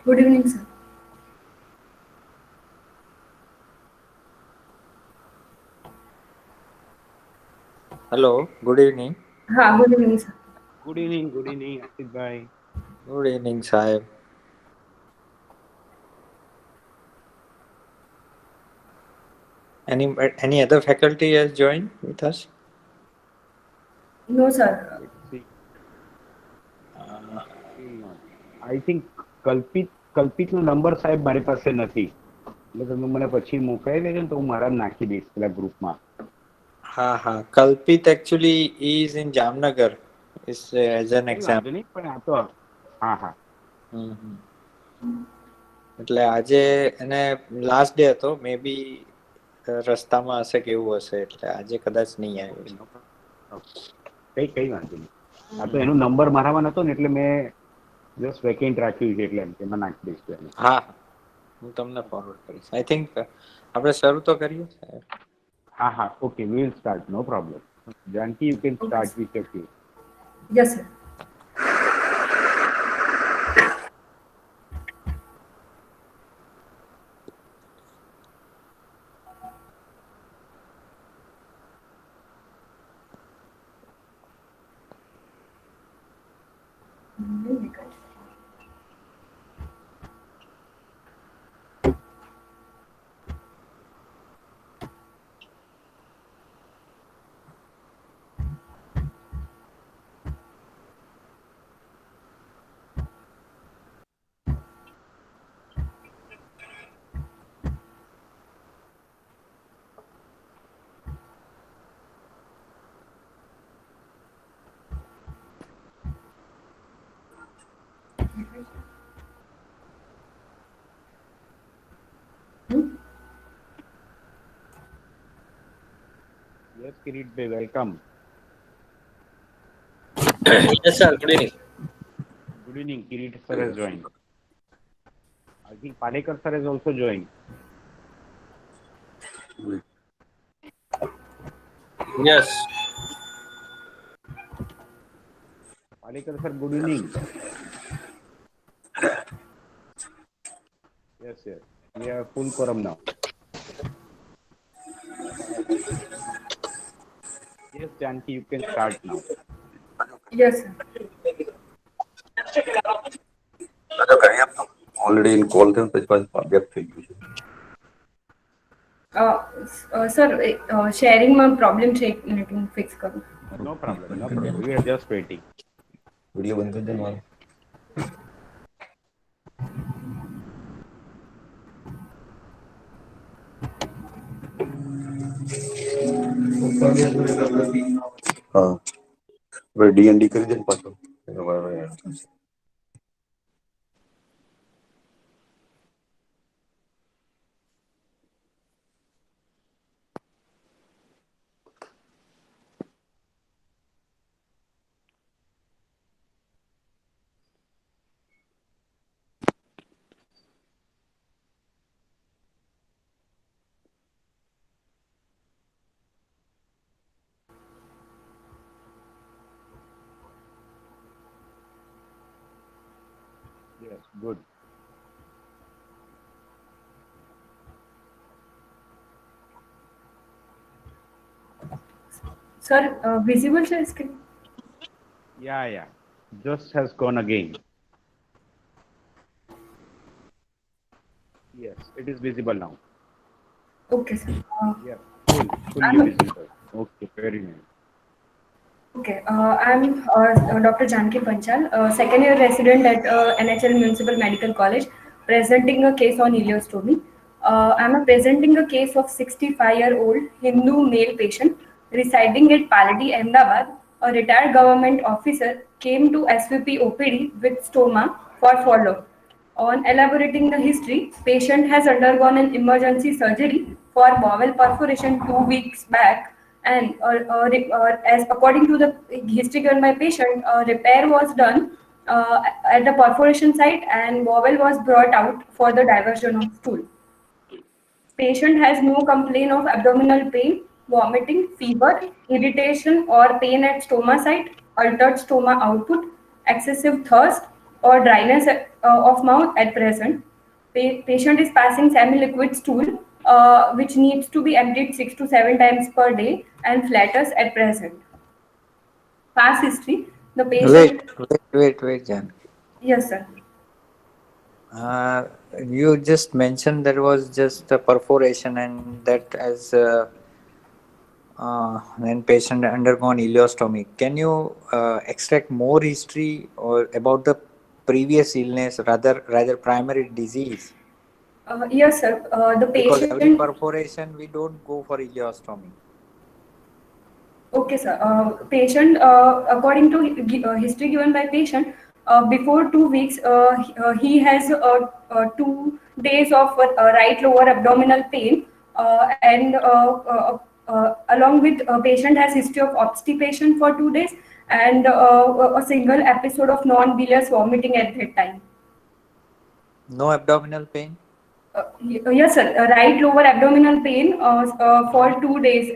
Good evening, sir. Hello, good evening. Good evening, sir. Good evening, Asit bhai. Good evening, Sahib. Any other faculty has joined with us? No, sir. Let's see. Uh, Still not. I think કલ્પિતનો number સાહેબ મારી પાસે નથી. એટલે તમે મને પછી મોકલાઈ દેજો ને તો હું મારા નાખી દઈશ પેલા ગ્રુપમાં. Kalpit actually is in Jamnagar. Is as an કઈ exam. વાંધો નહીં પણ આ તો હા હા હમ. એટલે આજે એને લાસ્ટ ડે હતો મે બી રસ્તામાં હશે કે એવું હશે એટલે આજે કદાચ નહીં ઓકે આવ્યો નો પ્રોબ્લેમ. કઈ વાંધો નહીં. આ તો એનો નંબર મારામાં નતો ને એટલે મેં જસ્ટ વેકેન્ટ રાખ્યું છે એટલે એમાં નાખી દઈશ એને. હા હું તમને ફોરવર્ડ કરીશ. આઈ થિંક આપણે શરૂ તો કરીએ. હા okay we will start no problem. Janki you can Okay, start sir. With your case. Yes, sir. Yes Kiritbhai welcome. Yes, sir. Good evening. Good evening. Kirit sir has joined. I think Palekar sir has also joined. Yes. Palekar sir, good evening. Yes. We have full quorum now. Yes, Janki, you can start now. Yes, sir. Already in call થયો પછી પાછું back થઈ ગયું છે. Sir શેરિંગમાં problem છે એક minute હું fix કરું. No problem. We are just waiting. Video બંધ કરી દે ને મારો. હા હવે ડીએનડી કરી દે ને પાછો. Yes, good. સર વિઝિબલ છે screen? Yeah. Just has gone again. Yes, it is visible now. Okay sir. Yeah, fully visible. Okay, very nice. Okay, I'm Dr. Janki Panchal, second year resident at NHL Municipal Medical College, presenting a case on ileostomy. I'm presenting a case of 65-year-old Hindu male patient residing at Paladi, Ahmedabad. A retired government officer came to SVP OPD with stoma for follow-up. On elaborating the history, patient has undergone an emergency surgery for bowel perforation 2 weeks back, and as according to the history given by patient, repair was done at the perforation site, and bowel was brought out for the diversion of stool. Patient has no complaint of abdominal pain, vomiting, fever, irritation, or pain at stoma site, altered stoma output, excessive thirst, or dryness of mouth at present. Patient is passing semi-liquid stool, which needs to be emptied 6 to 7 times per day, and flatters at present. Past history, the patient. Wait, Jan. Yes, sir. You just mentioned there was just a perforation and that as when patient undergone ileostomy. Can you extract more history or about the previous illness, rather primary disease? Yes, sir. The Because every patient. perforation we don't go for ileostomy. Okay, sir. Patient, according to history given by patient, before 2 weeks, he has 2 days of right lower abdominal pain, and along with patient has history of obstipation for 2 days, and a single episode of non-bilious vomiting at that time. No abdominal pain? Yes, sir. Right lower abdominal pain for 2 days,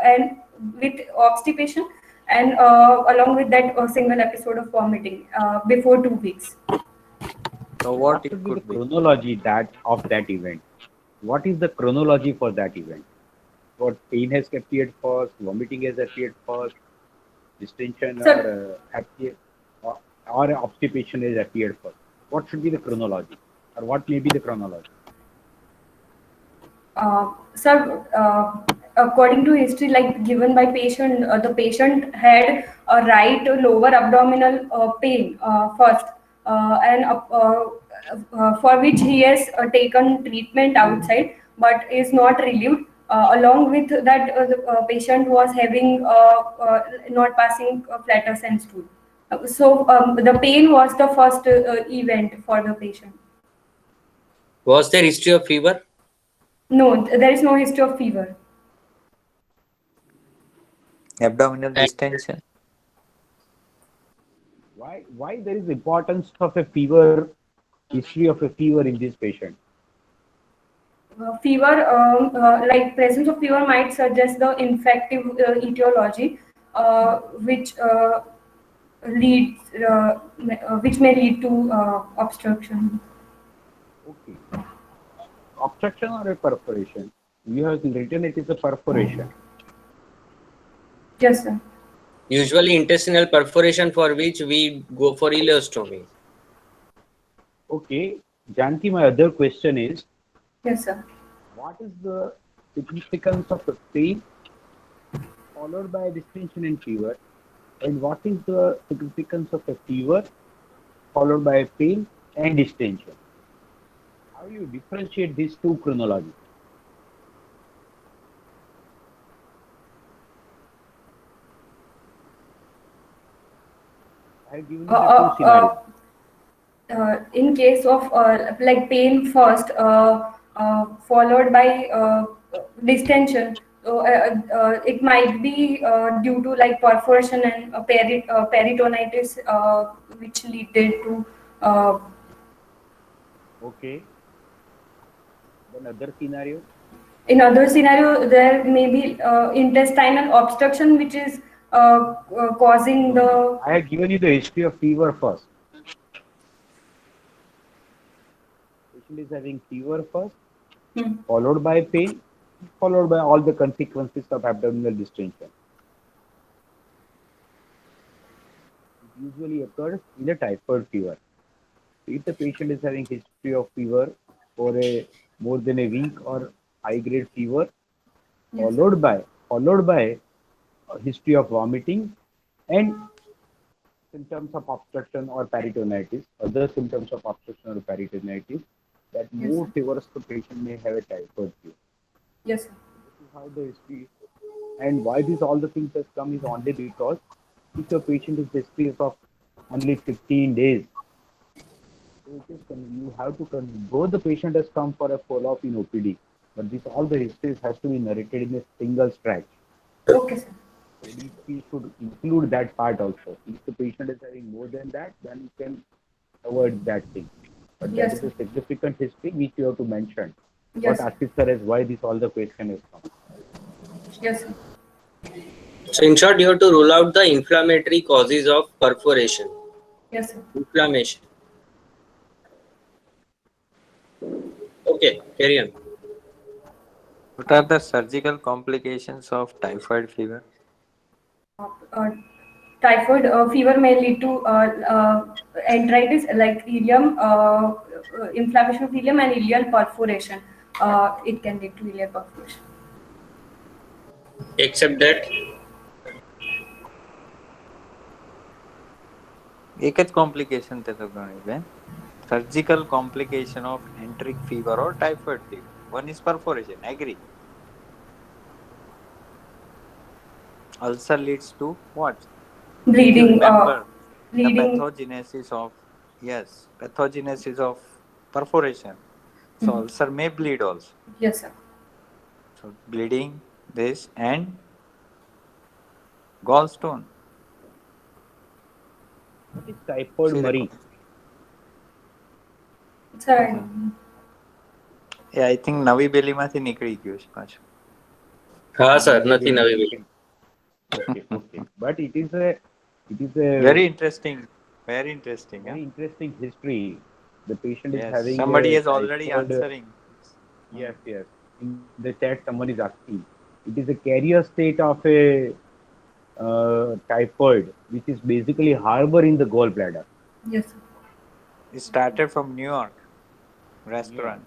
and with obstipation, and along with that, a single episode of vomiting before 2 weeks. So what What it should be the could be? chronology of that event? What is the chronology for that event? What pain has appeared first, vomiting has appeared first, distension Sir, or obstipation has appeared first? What should be the chronology, or what may be the chronology? Sir, according to history, like given by patient, the patient had a right lower abdominal pain first, and for which he has taken treatment outside, but is not relieved. Along with that, the patient was having not passing flatters and stool. So the pain was the first event for the patient. Was there history of fever? No, there is no history of fever. Abdominal And distension? Why there is importance of a fever, history of a fever in this patient? Fever, like presence of fever might suggest the infective etiology, which leads, which may lead to obstruction. Okay. Obstruction or a perforation? You have written it is a perforation. Yes, sir. usually intestinal perforation for which we go for ileostomy. Okay. Janki, my other question is, Yes, sir. what is the significance of the pain followed by distension and fever? And what is the significance of a fever followed by pain and distension? How do you differentiate these two chronologies? I have given you the two scenarios. In case of like pain first, followed by distension, so it might be due to like perforation and peritonitis, which leaded to. Okay. Then other scenario. In other scenario, there may be intestinal obstruction, which is causing the. I have given you the history of fever first. Patient is having fever first, followed by pain, followed by all the consequences of abdominal distension. It usually occurs in a typhoid fever. If the patient is having history of fever for more than a week or high grade fever, followed by a history of vomiting and symptoms of obstruction or peritonitis, other symptoms of obstruction or peritonitis, that more favors the patient may have a typhoid fever. Yes, sir. This is how the history, and why these all the things has come is only because if your patient is history of only 15 days, so you have to though the patient has come for a follow-up in OPD, but this all the histories has to be narrated in a single stretch. Okay, sir. So we should include that part also. If the patient is having more than that, then you can avoid that thing. But that is a significant history which you have to mention. Yes. What Asif sir is, why this all the question is come. Yes, sir. So in short, you have to rule out the inflammatory causes of perforation. Yes, sir. Inflammation. Okay, carry on. What are the surgical complications of typhoid fever? Uh, Typhoid fever may lead to enteritis like ileum, inflammation of ileum and ileal perforation. It can lead to ileal perforation. Except that, एक જ complication તે તો ગણી બેન. Surgical complication of enteric fever or typhoid fever. One is perforation, agree. Ulcer leads to what? If you Bleeding, remember the bleeding. pathogenesis of, yes, pathogenesis of perforation. So ulcer may bleed also. Yes, sir. So bleeding, this, and gallstone. What is typhoid See the Murray? Sir, A I think નવી બેલીમાંથી નીકળી ગયું છે પાછું. હા sir નથી નવી building. Okay. But it is a Very interesting. Very interesting. very interesting history. The patient is Yes. having Somebody a is already typhoid. answering. Yes. In the chat, someone is asking. It is a carrier state of a typhoid, which is basically harbor in the gallbladder. yes, sir. It started from New York restaurant.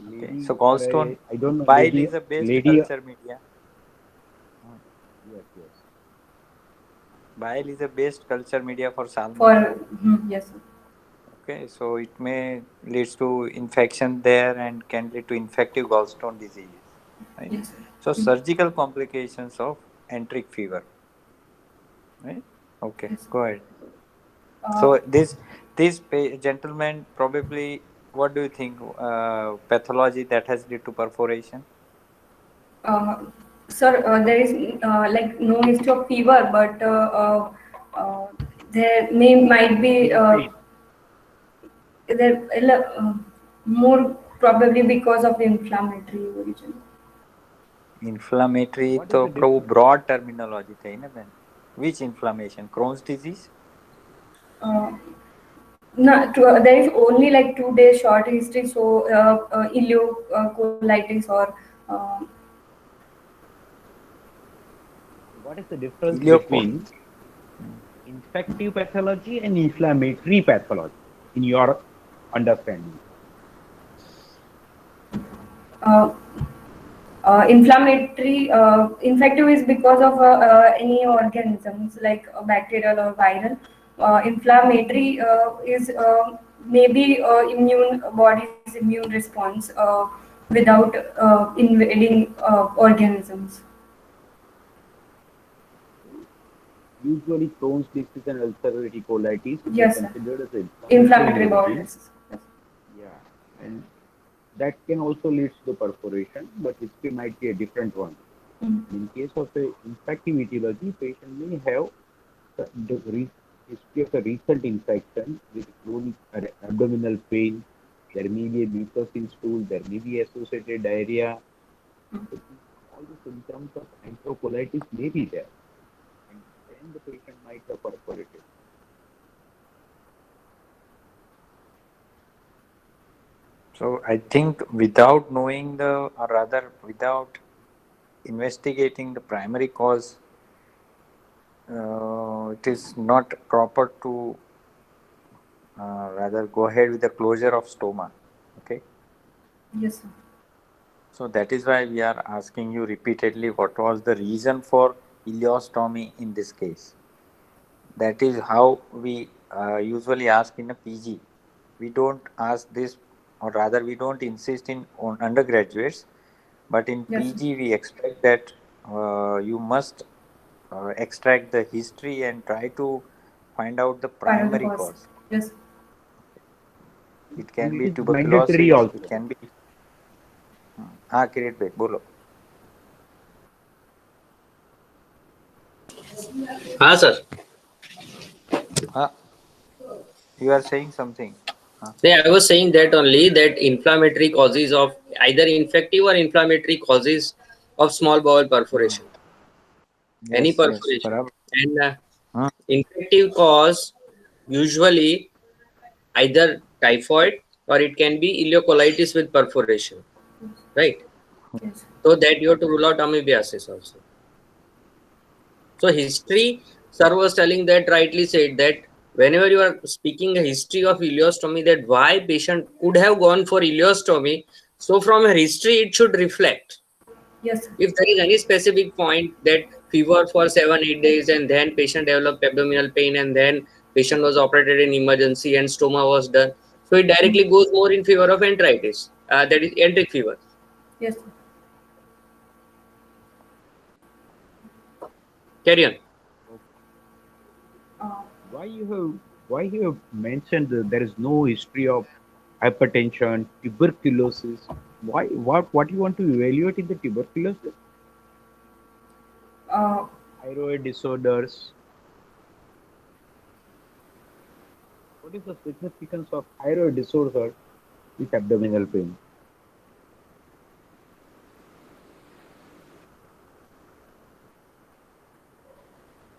Okay. Lady So or gallstone, I don't know. bile lady, is a best lady, culture media. Yes. Bile is a best culture media for For salmonella. yes, sir. Okay, so it may leads to infection there and can lead to infective gallstone disease. Right? Yes, sir. So surgical complications of enteric fever. Right? Okay, Yes. go ahead. Uh, So this gentleman probably, what do you think? Pathology that has led to perforation? Sir, there is like no history of fever, but there might be there more probably because of inflammatory origin. Inflammatory What is તો the બહુ difference? broad terminology થઈ ને બેન. Which inflammation? Crohn's disease? No, there is only like 2 days short history, so ileocolitis or What is the difference Ileocoel. between infective pathology and inflammatory pathology in your understanding? Inflammatory, infective is because of any organisms like bacterial or viral. Inflammatory is maybe body's immune response without invading organisms. Usually, Crohn's disease and ulcerative colitis Yes, are sir. considered as Inflammatory bowel origin. disease. Yes. Yeah, and that can also lead to the perforation, but history might be a different one. In case of a infective etiology, patient may have the history of a recent infection with chronic abdominal pain. There may be a mucus in stool. There may be associated diarrhea. All the symptoms of enterocolitis may be there, and then the patient might have perforated. So I think without knowing or rather without investigating the primary cause, it is not proper to rather go ahead with the closure of stoma. Okay. Yes, sir. So that is why we are asking you repeatedly what was the reason for ileostomy in this case. That is how we usually ask in a PG. We don't ask this, or rather we don't insist on undergraduates, but in Yes, PG we expect that you must extract the history and try to find out the primary cause. Yes. And It can it be is mandatory tuberculosis, also. it can be Kirit bhai bolo. હા sir. You are saying something. I was saying that only that inflammatory causes of either infective or inflammatory causes of small bowel perforation. Any Yes, perforation. બરાબર. And Infective cause usually either typhoid or it can be ileocolitis with perforation, right? Yes. So that you have to rule out amoebiasis also. So history, sir was telling that rightly said that whenever you are speaking a history of ileostomy, that why patient could have gone for ileostomy, so from a history it should reflect. Yes, sir. If there is any specific point that fever for 7-8 days and then patient developed abdominal pain and then patient was operated in emergency and stoma was done, so it directly goes more in favor of enteritis, that is enteric fever. Yes, sir. Carry on. Uh, Why you have mentioned that there is no history of hypertension, tuberculosis? What you want to evaluate in the tuberculosis? uh, Thyroid disorders. What is the significance of thyroid disorder with abdominal pain?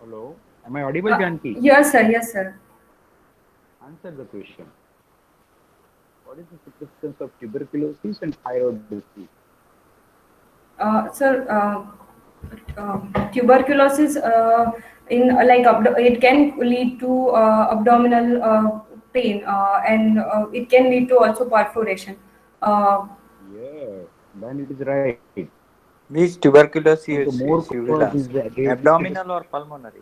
Hello, am I audible, Janki? yes, sir. Yes, sir. Answer the question. What is the significance of tuberculosis and thyroid disease? Sir, tuberculosis in like it can lead to abdominal pain and it can lead to also perforation. Uh, Yeah, then it is right. Which tuberculosis One of the you, more you will cause is ask? the Abdominal or pulmonary?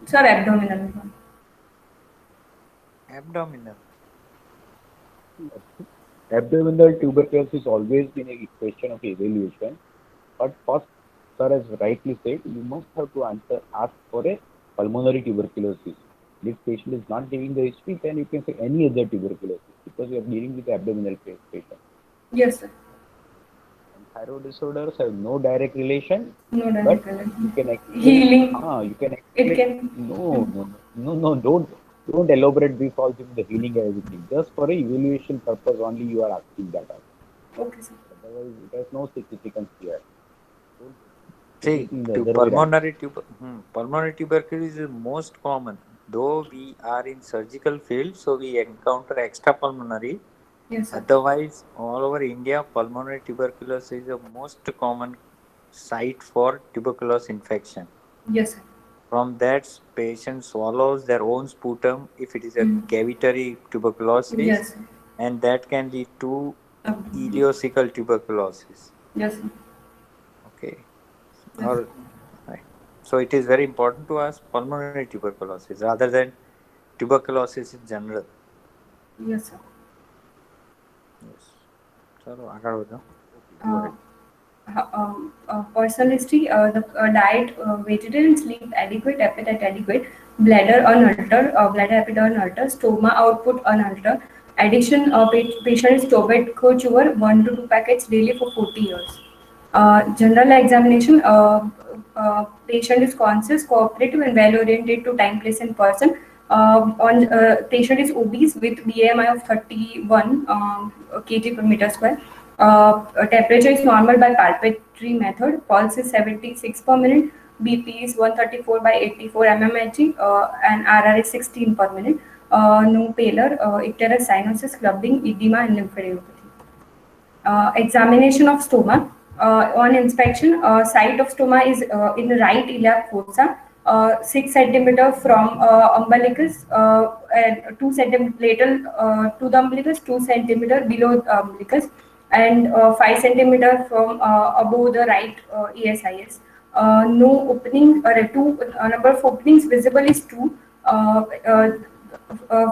Sir, abdominal. Abdominal. abdominal tuberculosis always been a question of evaluation. But first, sir has rightly said, you must have to ask for a pulmonary tuberculosis. If patient is not giving the history, then you can say any other tuberculosis because you are dealing with abdominal patient. Yes, sir. And thyroid disorders have no direct relation, No but direct you relation. can explain. Healing. You can It explain. can. No, don't elaborate this also in the healing and everything. Just for a evaluation purpose only you are asking that. Okay, sir. Otherwise, it has no significance here. Don't take See, it in the other way around. pulmonary tuberculosis is most common. Though we are in surgical field, so we encounter extrapulmonary. Yes, sir. Otherwise, all over India, pulmonary tuberculosis is the most common site for tuberculosis infection. Yes, sir. From that, patient swallows their own sputum if it is a Mm. cavitary tuberculosis, Yes, sir. and that can lead to Abdominal. ileocecal tuberculosis. Yes, sir. Okay, Yes. or right. So it is very important to ask pulmonary tuberculosis rather than tuberculosis in general. Yes, sir. Yes. चलो आगे बढ़ो. Go ahead. Personal history, the diet, vegetarian, sleep adequate, appetite adequate, bladder unaltered, bladder appetite unaltered, stoma output unaltered. Addiction, patient is tobacco chewer, 1 to 2 packets daily for 40 years. General examination, patient is conscious, cooperative, and well oriented to time, place, and person. Patient is obese with BMI of 31 kg per meter square. Temperature is normal by palpatory method. Pulse is 76 per minute. BP is 134 by 84 mmHg and RR is 16 per minute. No pallor, icterus cyanosis, clubbing, edema, and lymphadenopathy. Examination of stoma. On inspection, site of stoma is in the right iliac fossa, 6 centimeter from umbilicus and 2 centimeter lateral to the umbilicus, 2 centimeter below the umbilicus, and 5 centimeter from above the right ESIS. No opening, number of openings visible is 2. Uh,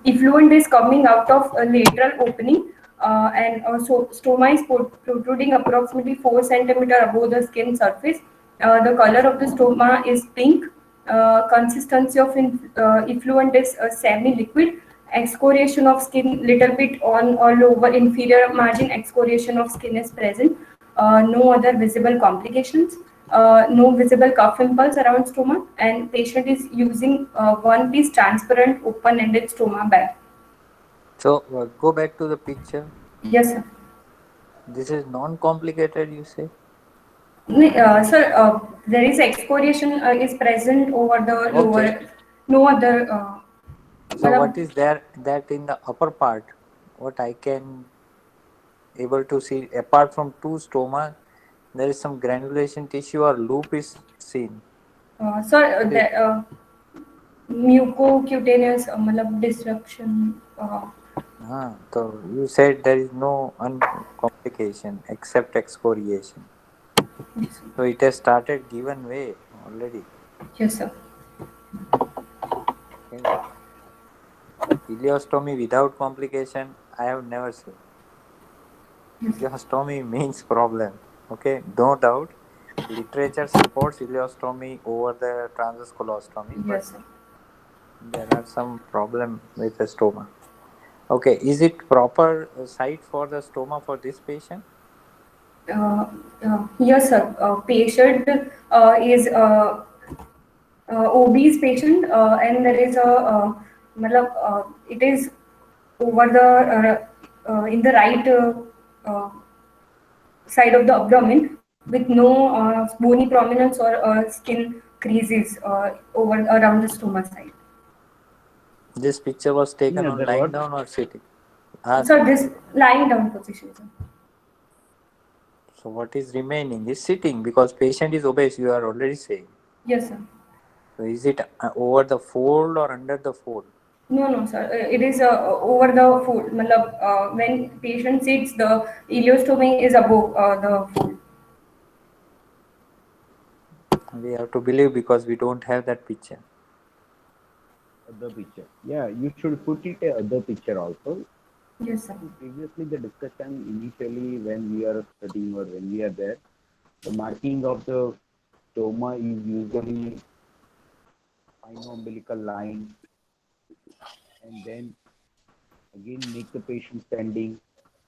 effluent is coming out of a lateral opening and so stoma is protruding approximately 4 centimeter above the skin surface. The color of the stoma is pink. Consistency of effluent is semi-liquid. Excoriation of skin little bit on all over inferior margin. Excoriation of skin is present. No other visible complications. No visible cough impulse around stoma, and patient is using one piece transparent open-ended stoma bag. So go back to the picture. Yes, sir. This is non-complicated, you say? Sir, there is excoriation is present over the lower, Okay. no other. So what Matlab, is there that in the upper part? What I can able to see apart from two stoma, there is some granulation tissue or loop is seen. sir, What is the mucocutaneous matlab disruption. so you said there is no uncomplication except excoriation. Yes, sir. So it has started given way already. Yes, sir. Okay. Ileostomy without complication, I have never seen. Yes, Ileostomy means problem. Okay, no doubt. Literature supports ileostomy over the transverse colostomy, but yes, sir. there are some problem with the stoma. Okay, is it proper site for the stoma for this patient? Uh, yes, sir. Patient is obese patient, and there is a matlab, it is over the in the right side of the abdomen with no bony prominence or skin creases over around the stoma side. This picture was In taken on other lying words, down or sitting? Ah, So this lying down position, sir. so what is remaining is sitting because patient is obese, you are already saying. Yes, sir. So is it over the fold or under the fold? No, no, sir. It is over the fold. Matlab, when patient sits, the ileostomy is above the fold. We have to believe because we don't have that picture. other picture. Yeah, you should put it a other picture also. Yes, sir. Previously, the discussion initially when we are studying or when we are there, the marking of the stoma is usually fine umbilical line, and then again make the patient standing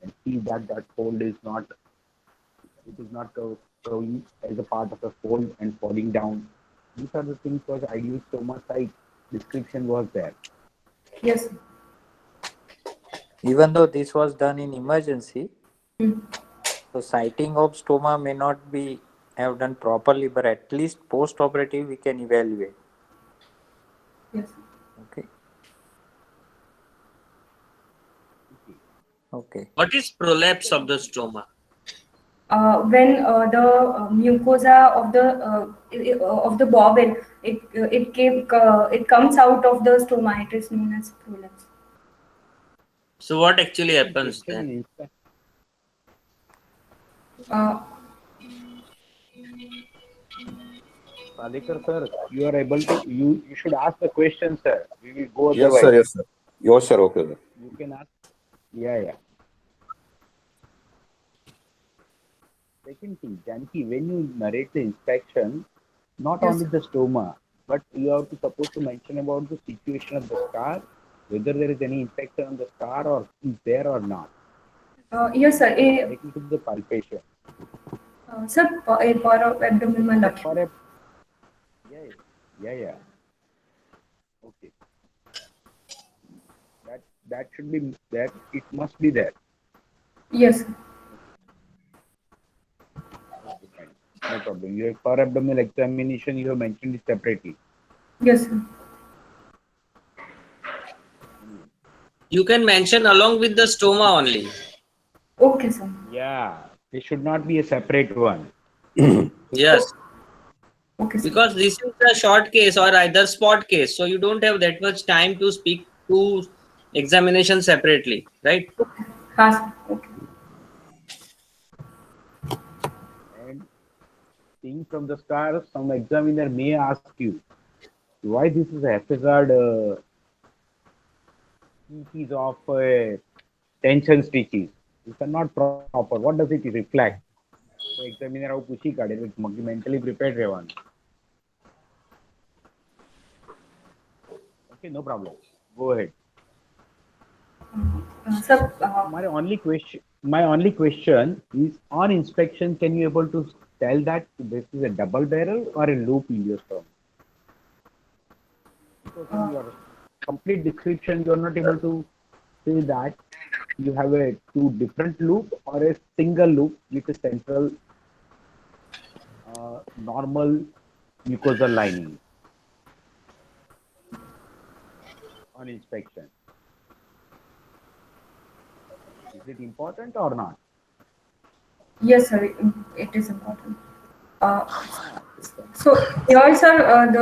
and see that that fold is not, it is not showing as a part of the fold and falling down. These are the things was ideal stoma site description was there. Yes, sir. Even though this was done in emergency, Mm. so sighting of stoma may not be have done properly, but at least post-operative we can evaluate. Yes, sir. Okay. Okay. What is prolapse of the stoma? When the mucosa of the bowel it comes out of the stoma, it is known as prolapse. So what actually The happens question then? is, Uh, Padekar sir, you are able to, you should ask the question, sir. We will go Yes, sir. otherwise. Yes, sir. Yes, sir. Okay, sir. You can ask. Yeah, yeah. Second thing, Janki, when you narrate the inspection, not yes, only the stoma, but you have to supposed to mention about the situation of the scar, whether there is any infection on the scar or is there or not. yes, sir. Directly to the palpation. Sir, a para abdominal Yeah, लक्ष्य. for a, yeah, yeah, yeah. Okay. That should be that. It must be there. Yes, sir. Okay, fine. No problem. You have for abdominal examination. You have mentioned it separately. Yes, sir. You can mention along with the stoma only. Okay, sir. Yeah, it should not be a separate one. Yes, Okay, sir. because this is a short case or either spot case, so you don't have that much time to speak to examination separately, right? Okay. हाँ, sir. Okay. And seeing from the scar, some examiner may ask you why this is a FSR species of tension stitches. These are not proper. What does it reflect? So examiner આવું પૂછી કાઢે mentally prepared રહેવાનું. Okay, no problem. Go ahead. Sir, My only question is on inspection, can you able to tell that this is a double barrel or a loop ileostome? Because in your complete description, you are not able to say that you have a two different loop or a single loop with a central normal mucosal lining on inspection. Is it important or not? Yes, sir. It is important. Uh, Ah, so here, sir, the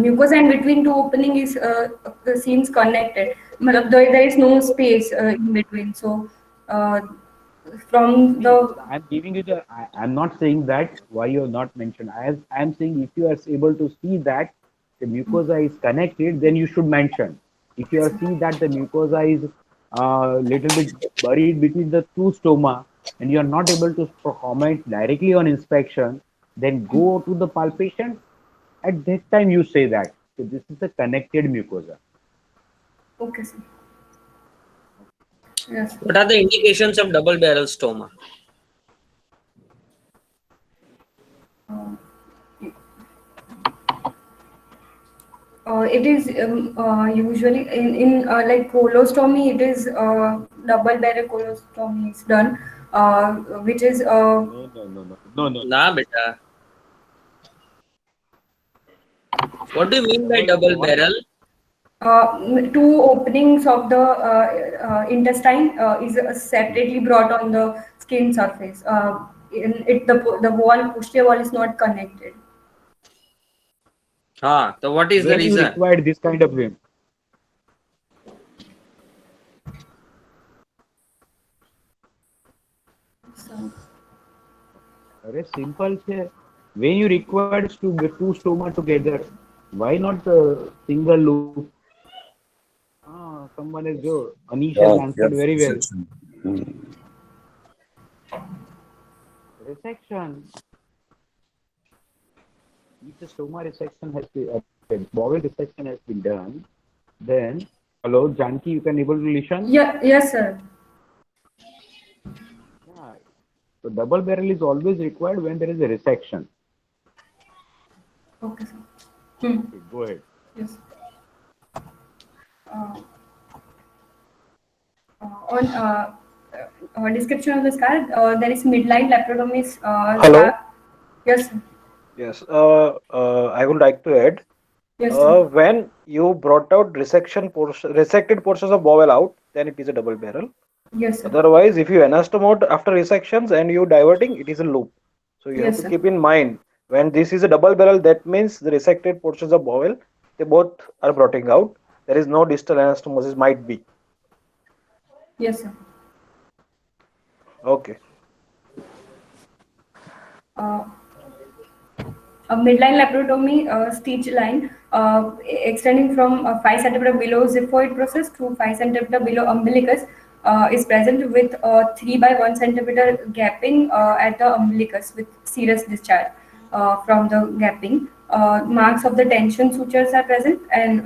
mucosa in between two opening is seems connected. Matlab, there is no space in between. So uh, from see, the I'm giving you the. I'm not saying that why you have not mentioned. I'm saying if you are able to see that the mucosa is connected, then you should mention. If you are see that the mucosa is little bit buried between the two stoma, and you are not able to comment directly on inspection, then go to the palpation. At that time, you say that so this is a connected mucosa. okay, sir. Yes. What are the indications of double barrel stoma? Uh, it is usually in like colostomy. It is double barrel colostomy is done, which is No, no, no, no, no, no. Nah, beta. What do you mean by Double double what? barrel? two openings of the intestine is separately brought on the skin surface. The wall, posterior wall is not connected. So what is the When you reason? required this kind of way, So, अरे simple છે. When you required to get two stoma together, why not a single loop? Ah, someone is good. Anish has Yeah, answered yes, very well. section. Hmm. Resection. If the stoma resection has been, bowel resection has been done, then hello, Janki, you can able to listen. yeah, yes, sir. Yeah. So double barrel is always required when there is a resection. Okay, sir. Hmm. Okay, go ahead. Yes. Uh, on description of the scar, there is midline laparotomy Hello. scar. Yes, sir. Yes. I would like to add. Yes, sir. When you brought out resected portions of bowel out, then it is a double barrel. Yes, sir. Otherwise, if you anastomose after resections and you diverting, it is a loop. So you have Yes, to sir. keep in mind when this is a double barrel, that means the resected portions of bowel, they both are brought out. There is no distal anastomosis might be. Yes, sir. Okay. Uh, a midline laparotomy stitch line extending from 5 centimeter below xiphoid process to 5 centimeter below umbilicus is present with 3 by 1 centimeter gapping at the umbilicus with serous discharge from the gapping. Marks of the tension sutures are present and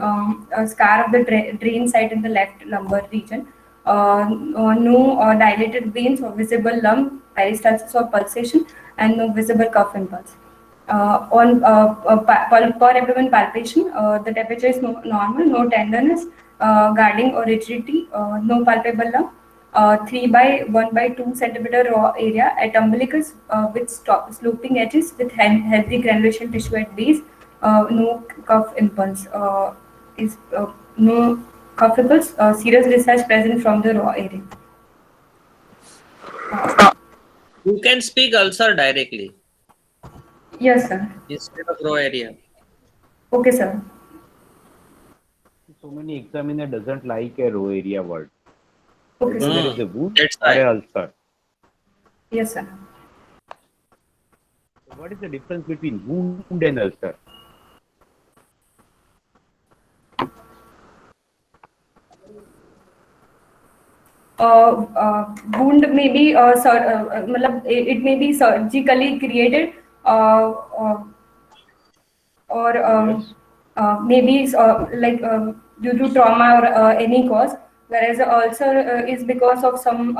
a scar of the drain site in the left lumbar region. No dilated veins or visible lump, peristalsis or pulsation, and no visible cuff impulse. On per abdomen palpation, the temperature is normal, no tenderness, guarding or rigidity, no palpable lump. 3 by 1 by 2 centimeter raw area at umbilicus with sloping edges with healthy granulation tissue at base, no cuff impulse. Is No cuff impulse, serous discharge present from the raw area. You can speak ulcer directly Yes, sir. instead of raw area. Okay, sir. So many examiner doesn't like a raw area word. Okay, Either sir. there is a wound That's or why. a ulcer. Yes, sir. So what is the difference between wound and ulcer? Wound may be it may be surgically created or Yes. maybe due to trauma or any cause, whereas the ulcer is because of some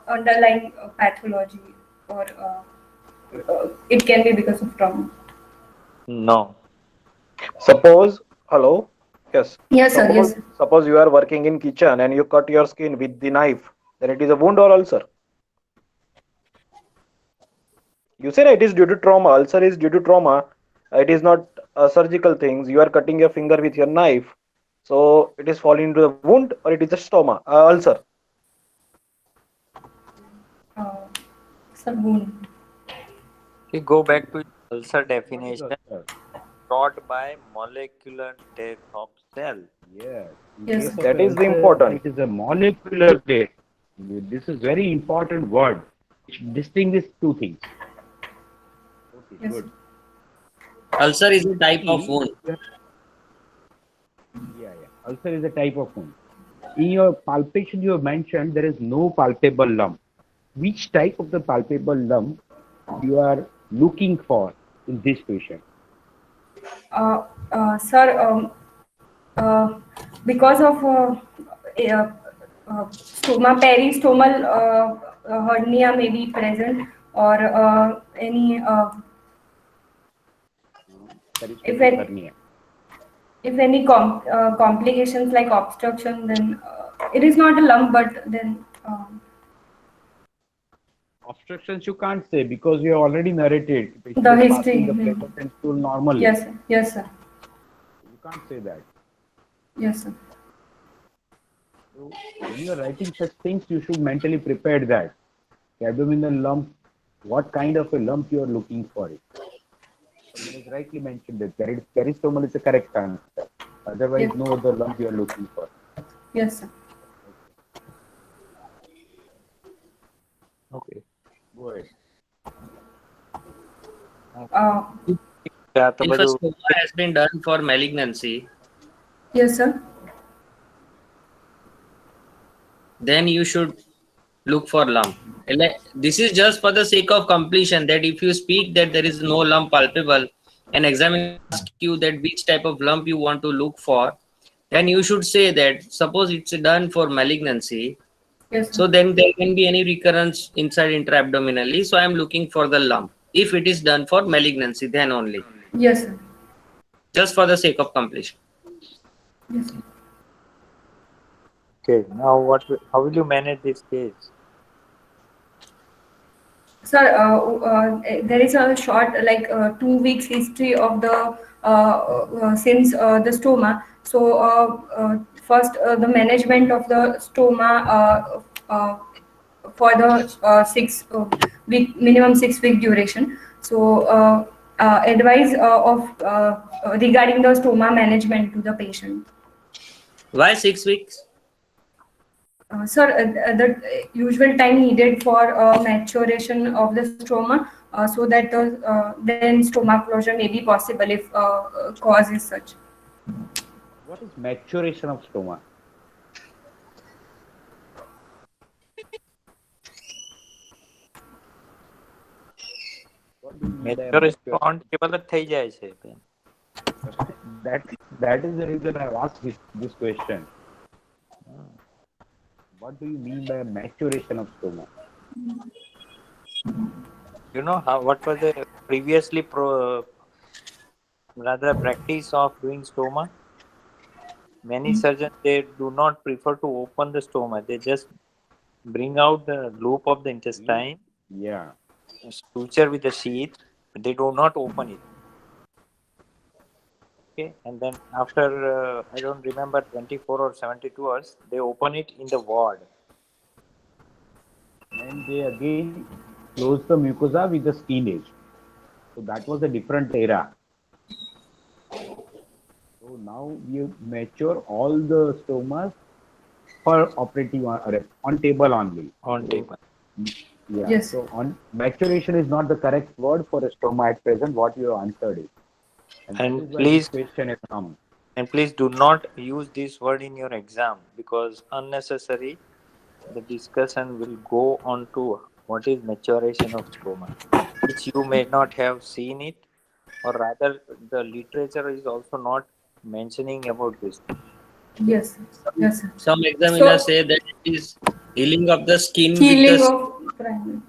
underlying pathology or it can be because of trauma. No. Suppose, hello. Yes. Yes, sir. Yes, sir. Suppose you are working in kitchen and you cut your skin with the knife, then it is a wound or ulcer. You say it is due to trauma. Ulcer is due to trauma. It is not surgical things. You are cutting your finger with your knife, so it is falling into the wound, or it is a stoma, ulcer. Uh, Sir, wound. Okay, go back to ulcer What is definition ulcer? brought by molecular death of cell. Yes. In Yes, case sir. of That is the ulcer, important. it is a molecular death. This is very important word. It distinguishes two things. Okay, Yes, good. sir. Ulcer is a type of See, wound. yeah. Ulcer is a type of wound. In your palpation, you have mentioned there is no palpable lump. Which type of the palpable lump you are looking for in this patient? Sir, because of stoma, peristomal hernia may be present, or any if Peristomal any, hernia. if any complications like obstruction, then it is not a lump, but then Obstructions you can't say because you have already narrated. The patient the is history. passing the pleasant and stool normally. Yes, sir. Yes, sir. You can't say that. Yes, sir. So when you are writing such things, you should mentally prepare that. Abdominal lump, what kind of a lump you are looking for it. So you has rightly mentioned that peristomal is the correct answer. Otherwise, Yes, no other lump you are looking for. yes, sir. Okay. Go ahead. Uh, Yeah, તો If a બધું stoma has been done for malignancy, yes, sir. then you should look for lump. This is just for the sake of completion, that if you speak that there is no lump palpable and examiner ask you that which type of lump you want to look for, then you should say that suppose it's done for malignancy, Yes, so sir. then there can be any recurrence inside intra-abdominally, so I am looking for the lump. If it is done for malignancy, then only, Yes, sir. just for the sake of completion. Yes, sir. okay. Now how will you manage this case? Sir, there is a short, like 2 weeks history of the since the stoma. So first, the management of the stoma for the 6 week minimum 6 week duration. So advice of regarding the stoma management to the patient. Why 6 weeks? Sir, the usual time needed for maturation of the stoma, so that then stoma closure may be possible if cause is such. What is maturation of stoma? What do you mean by maturation on table જ થઈ જાય છે બેન. that is the reason I've asked this question. What do you mean by maturation of stoma? You know what was the previously rather practice of doing stoma? Many surgeons, they do not prefer to open the stoma. They just bring out the loop of the intestine, Yeah. suture with the sheath, but they do not open it. Okay, and then after I don't remember 24 or 72 hours, they open it in the ward. And they again close the mucosa with the skin edge. So that was a different era. So now we mature all the stomas for operating on table only. On table. Yeah. Yes. So on maturation is not the correct word for a stoma at present. What you have answered is. And And that is why please- this question has come. And please do not use this word in your exam, because unnecessary the discussion will go on to what is maturation of stoma, which you may not have seen it, or rather the literature is also not mentioning about this. Yes, yes, sir. Some examiners So- say that it is healing of the skin Healing with the, of primary.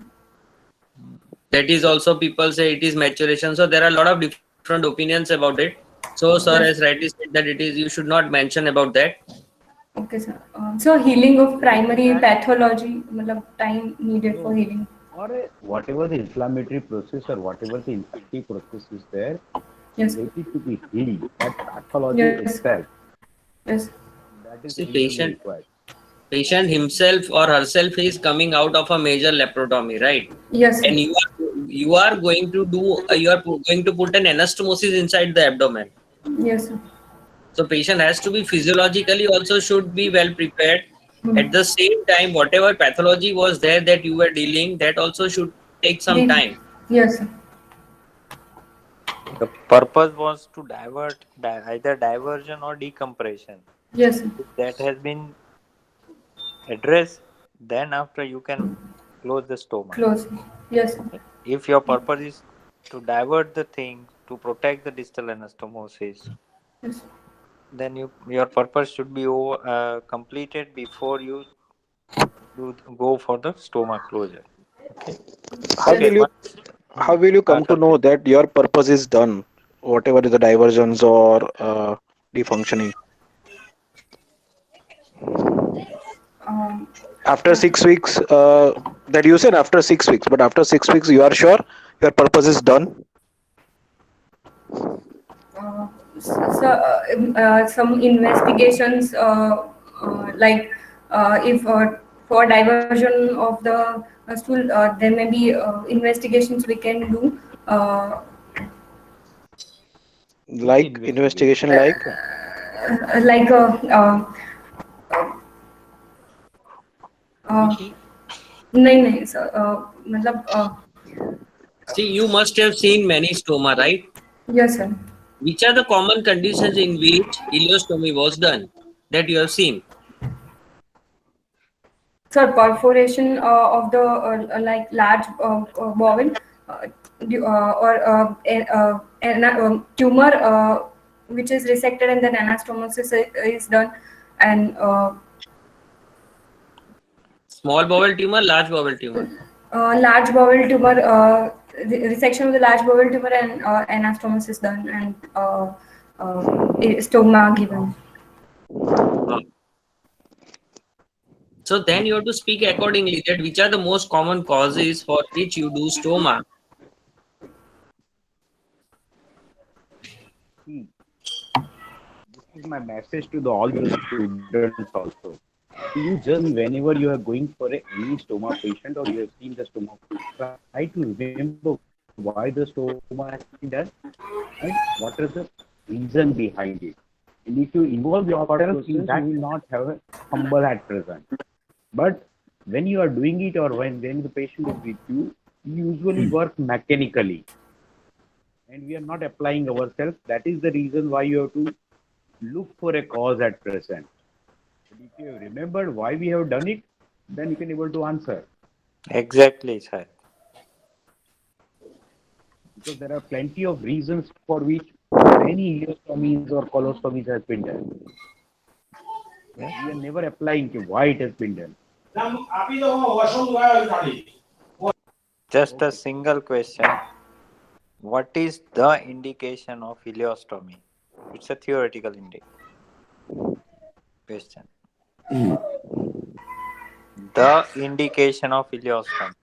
that is also people say it is maturation. So there are a lot of different opinions about it. So sir Yes. has rightly said that it is, you should not mention about that. Okay, sir. So healing of primary pathology, matlab time needed for healing. or whatever the inflammatory process or whatever the infective process is there, Yes. let it to be healed. That pathology Yes. itself. Yes. That is the See, reason we require. patient himself or herself is coming out of a major laparotomy, right? Yes. And you are going to do you are going to put an anastomosis inside the abdomen. Yes. So patient has to be physiologically also should be well prepared. At the same time, whatever pathology was there that you were dealing, that also should take some time. Yes. The purpose was to divert either diversion or decompression. Yes. If that has been addressed, then after you can close the stoma. Close. Yes. Okay. If your purpose is to divert the thing to protect the distal anastomosis, Yes. then your purpose should be completed before you go for the stoma closure. Okay. How Yes. Okay. will you how will you come to know that your purpose is done, whatever is the diversions or defunctioning? Um, After 6 weeks, that you said after 6 weeks, but after 6 weeks, you are sure your purpose is done. Some investigations like if for diversion of the stool there may be investigations we can do Like investigation, like like नहीं नहीं sir मतलब See, you must have seen many stoma, right? yes sir. Which are the common conditions in which ileostomy was done that you have seen? Sir, perforation of the like large bowel or tumor which is resected and then anastomosis is done and Small bowel tumor, large bowel tumor. large bowel tumor resection of the large bowel tumor and anastomosis done and stoma given. So then you have to speak accordingly that which are the most common causes for which you do stoma. See, this is my message to all the students also. You just whenever you are going for any stoma patient or you have seen the stoma, try to remember why the stoma has been done and what is the reason behind it. And if you involve yourself in that, you will not have a humble at present. But when you are doing it or when the patient is with you, you usually work mechanically. And we are not applying ourselves. That is the reason why you have to look for a cause at present. But if you have remembered why we have done it, then you can able to answer. Exactly, sir. Because there are plenty of reasons for which many ileostomies or colostomies has been done. We are never applying to why it has been done. Just a single question. What is the indication of ileostomy? It's a theoretical question. The indication of ileostomy.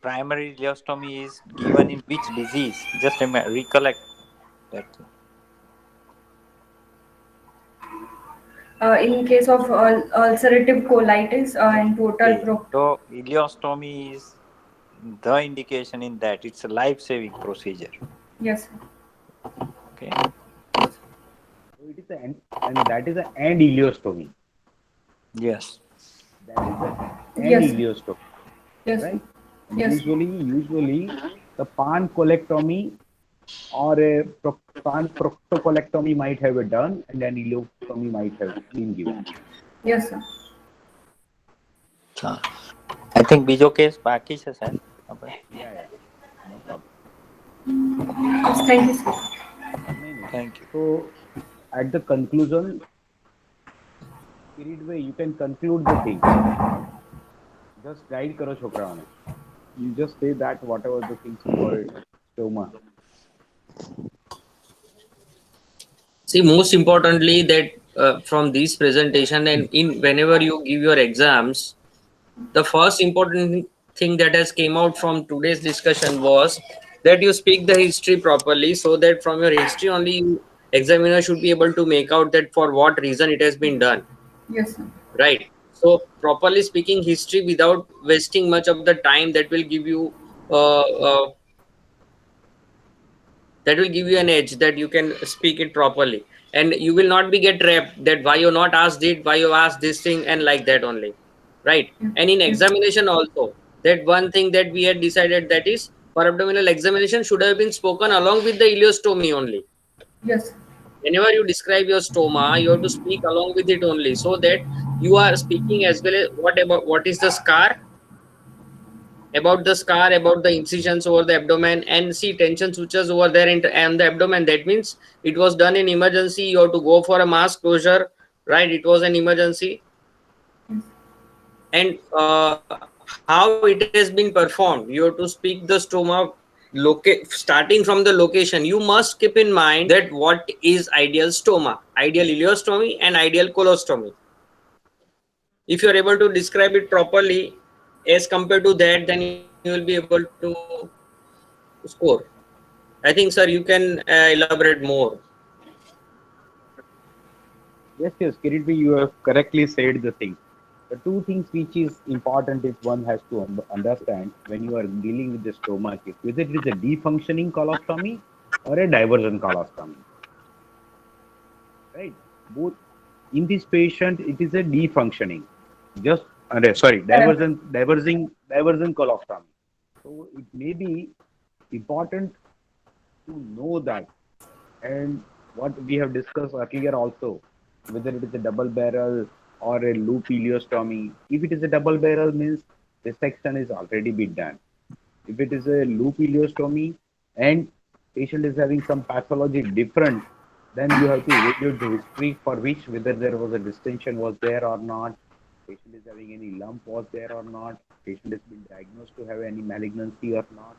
Primary ileostomy is given in which disease? Just recollect that. In case of ulcerative colitis and total So ileostomy is the indication in that. It's a life-saving procedure. yes. Okay. So it is and that is an ileostomy. Yes. That is an Yes. ileostomy. Yes. Right? Yes. Usually the pancolectomy or a proctocolectomy might have it done and an ileostomy might have been given. Yes, sir. I think બીજો case બાકી છે સાહેબ આપણે. Yeah. No problem. Yes, thank you, sir. Thank you. So at the conclusion, Spirit way you can conclude the thing. Just guide karo છોકરાઓને. You just say that whatever the things for stoma. See, most importantly, that from this presentation, and in whenever you give your exams, the first important thing that has came out from today's discussion was that you speak the history properly, so that from your history only examiner should be able to make out that for what reason it has been done, Yes, sir. right? So properly speaking history without wasting much of the time, that will give you uh, uh, an edge, that you can speak it properly, and you will not be get trapped that why you not asked it, why you asked this thing, and like that only, right? Yes, And in yes, examination also, that one thing that we had decided, that is for abdominal examination should have been spoken along with the ileostomy only. yes, Whenever you describe your stoma, you have to speak along with it only, so that you are speaking as well as what is the scar, about the incisions over the abdomen, and see tension sutures over there and the abdomen. That means it was done in emergency. You have to go for a mass closure, right? It was an emergency. yes, And how it has been performed, you have to speak the stoma starting from the location. You must keep in mind that what is ideal stoma, ideal ileostomy, and ideal colostomy. If you are able to describe it properly as compared to that, then you will be able to score. I think, sir, you can elaborate more. Yes, Kirit, you have correctly said the thing. The two things which is important is one has to understand when you are dealing with the stomach, is whether it is a defunctioning colostomy or a divergent colostomy, right? Both in this patient, it is a defunctioning, just sorry, correct. divergent colostomy. So it may be important to know that, and what we have discussed earlier also, whether it is a double barrel or a loop ileostomy. If it is a double barrel, means the section is already been done. If it is a loop ileostomy and patient is having some pathology different, then you have to evaluate the history for which, whether there was a distension was there or not, patient is having any lump was there or not, patient has been diagnosed to have any malignancy or not.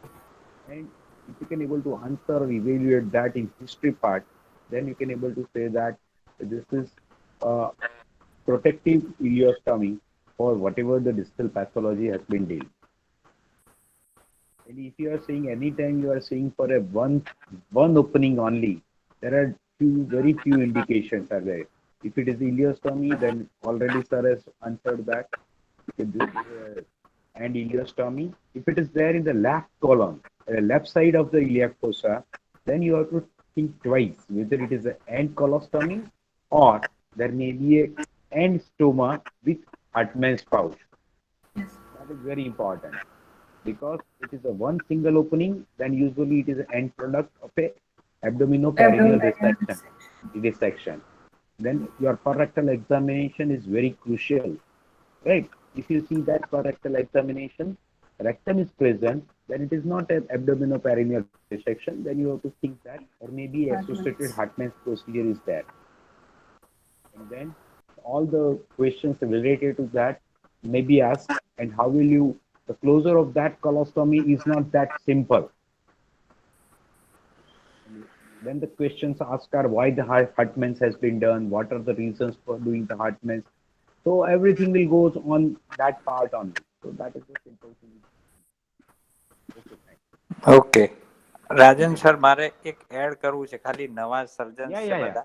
And if you can able to answer or evaluate that in history part, then you can able to say that this is uh, protective ileostomy for whatever the distal pathology has been dealt. And if you are saying anytime you are saying for a one opening only, there are very few indications are there. If it is ileostomy, then already sir has answered that. And ileostomy. If it is there in the left column, left side of the iliac fossa, then you have to think twice whether it is an end colostomy or there may be a end stoma with Hartmann's pouch. Yes, That is very important because it is a one single opening, then usually it is an end product of a abdominoperineal abdominal dissection. Then your rectal examination is very crucial, right? If you see that rectal examination, rectum is present, then it is not an abdominoperineal dissection. Then you have to think that there may be associated dissection. Hartmann's procedure is there. And then all the questions related to that may be asked. And how will you, the closure of that colostomy is not that simple. Then the questions asked are why the Hartmann's has been done, what are the reasons for doing the Hartmann's. So everything will goes on that part only. So that is the simple thing. Okay, thanks. Okay Rajan sir મારે એક add કરવું છે, ખાલી નવા surgeons છે Yeah. બધા.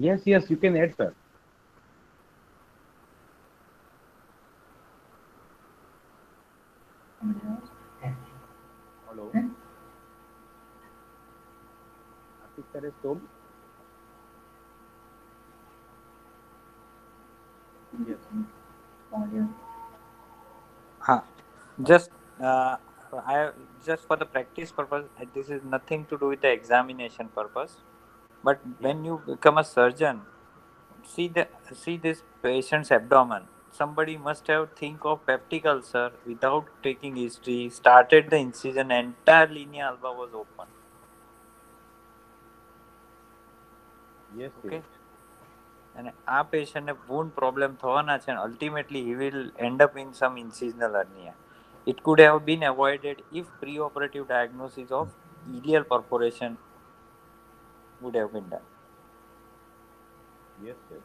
Yes, you can add, sir. Hello. Asif sir has told. Yes. હા, just I just for the practice purpose, this is nothing to do with the examination purpose, but when you become a surgeon, see this patient's abdomen. Somebody must have think of peptic ulcer without taking history, started the incision, entire linea alba was open. Yes. Okay. અને આ પેશન્ટને wound problem થવાના છે, and ultimately he will end up in some incisional hernia. It could have been avoided if preoperative diagnosis of ileal perforation would have been done. Yes, yes.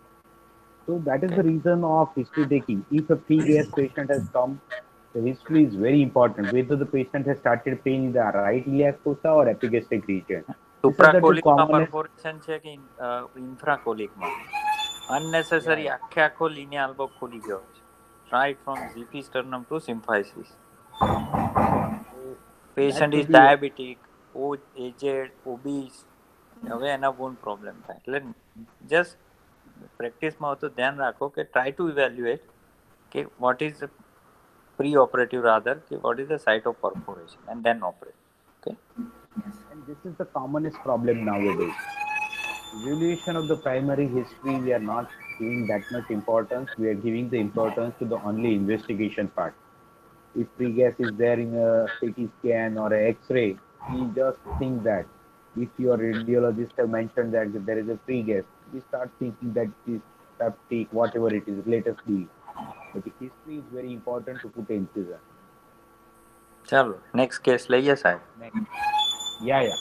So that is the reason of history taking. If a pre-gas patient has come, the history is very important. Whether the patient has started pain in the right iliac fossa or epigastric region. These are the two સુપ્રાકોલિકમાં commonest. Perforation છે કે ઇન્ફ્રાકોલિકમાં Yeah, unnecessary yeah. આખે આખો lineal bulb ખુલી ગયો છે right from ઝીફી to symphysis. So that Patient could is be. diabetic, aged, obese. હવે એના wound problem થાય એટલે just પ્રેક્ટિસમાં તો ધ્યાન રાખો કે try to evaluate કે what is the pre-operative rather કે what is the site of perforation and then operate. Okay. And this is the commonest problem nowadays. Evaluation of the primary history, we are not giving that much importance. We are giving the importance to the only investigation part. If pre-gas is there in a CT scan or a X-ray, we just think that. If your radiologist have mentioned that there is a pre-gas, we start thinking that it is septic, whatever it is, let us leave. But the history is very important to put incision. ચાલો next case લઈએ સાહેબ. Next. Yeah, yeah.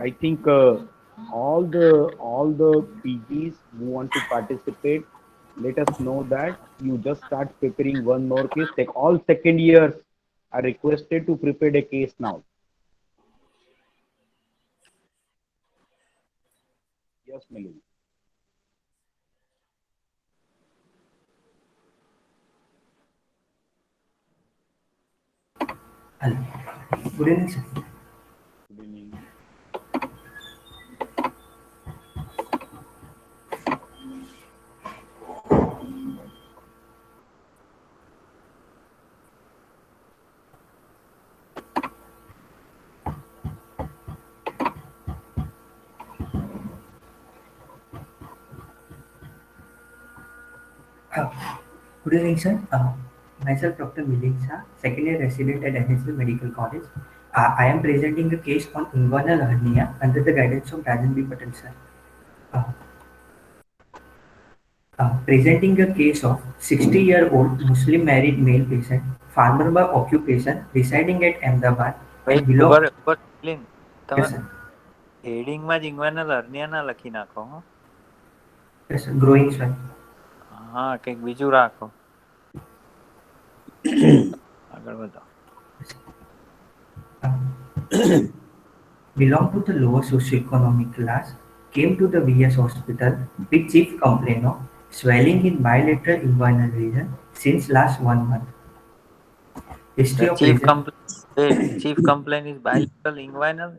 I I think all the PGs who want to participate, let us know that you just start preparing one more case. Like all second years are requested to prepare a case now. Yes, Melody. Hello. Good evening, sir. Good evening. Uh, Good evening, sir. Myself, Dr. Milind Shah, second year resident at NHL Medical College. I am presenting a case on inguinal hernia under the guidance of Rajan B. Patel, sir. Uh, Presenting a case of 60-year-old Muslim married male patient, farmer by occupation, residing at Ahmedabad and belong. તમે Yes, sir. હેડિંગમાં જ ઇન્વાઇનલ હર્નિયા લખી નાખો. Yes, sir. Growing, sir. હા કંઈક બીજું રાખો. આગળ વધો. Belong to the lower socioeconomic class, came to the VS hospital with chief complaint of swelling in bilateral inguinal region since last 1 month. History The of chief present. complaint, chief complaint is bilateral inguinal.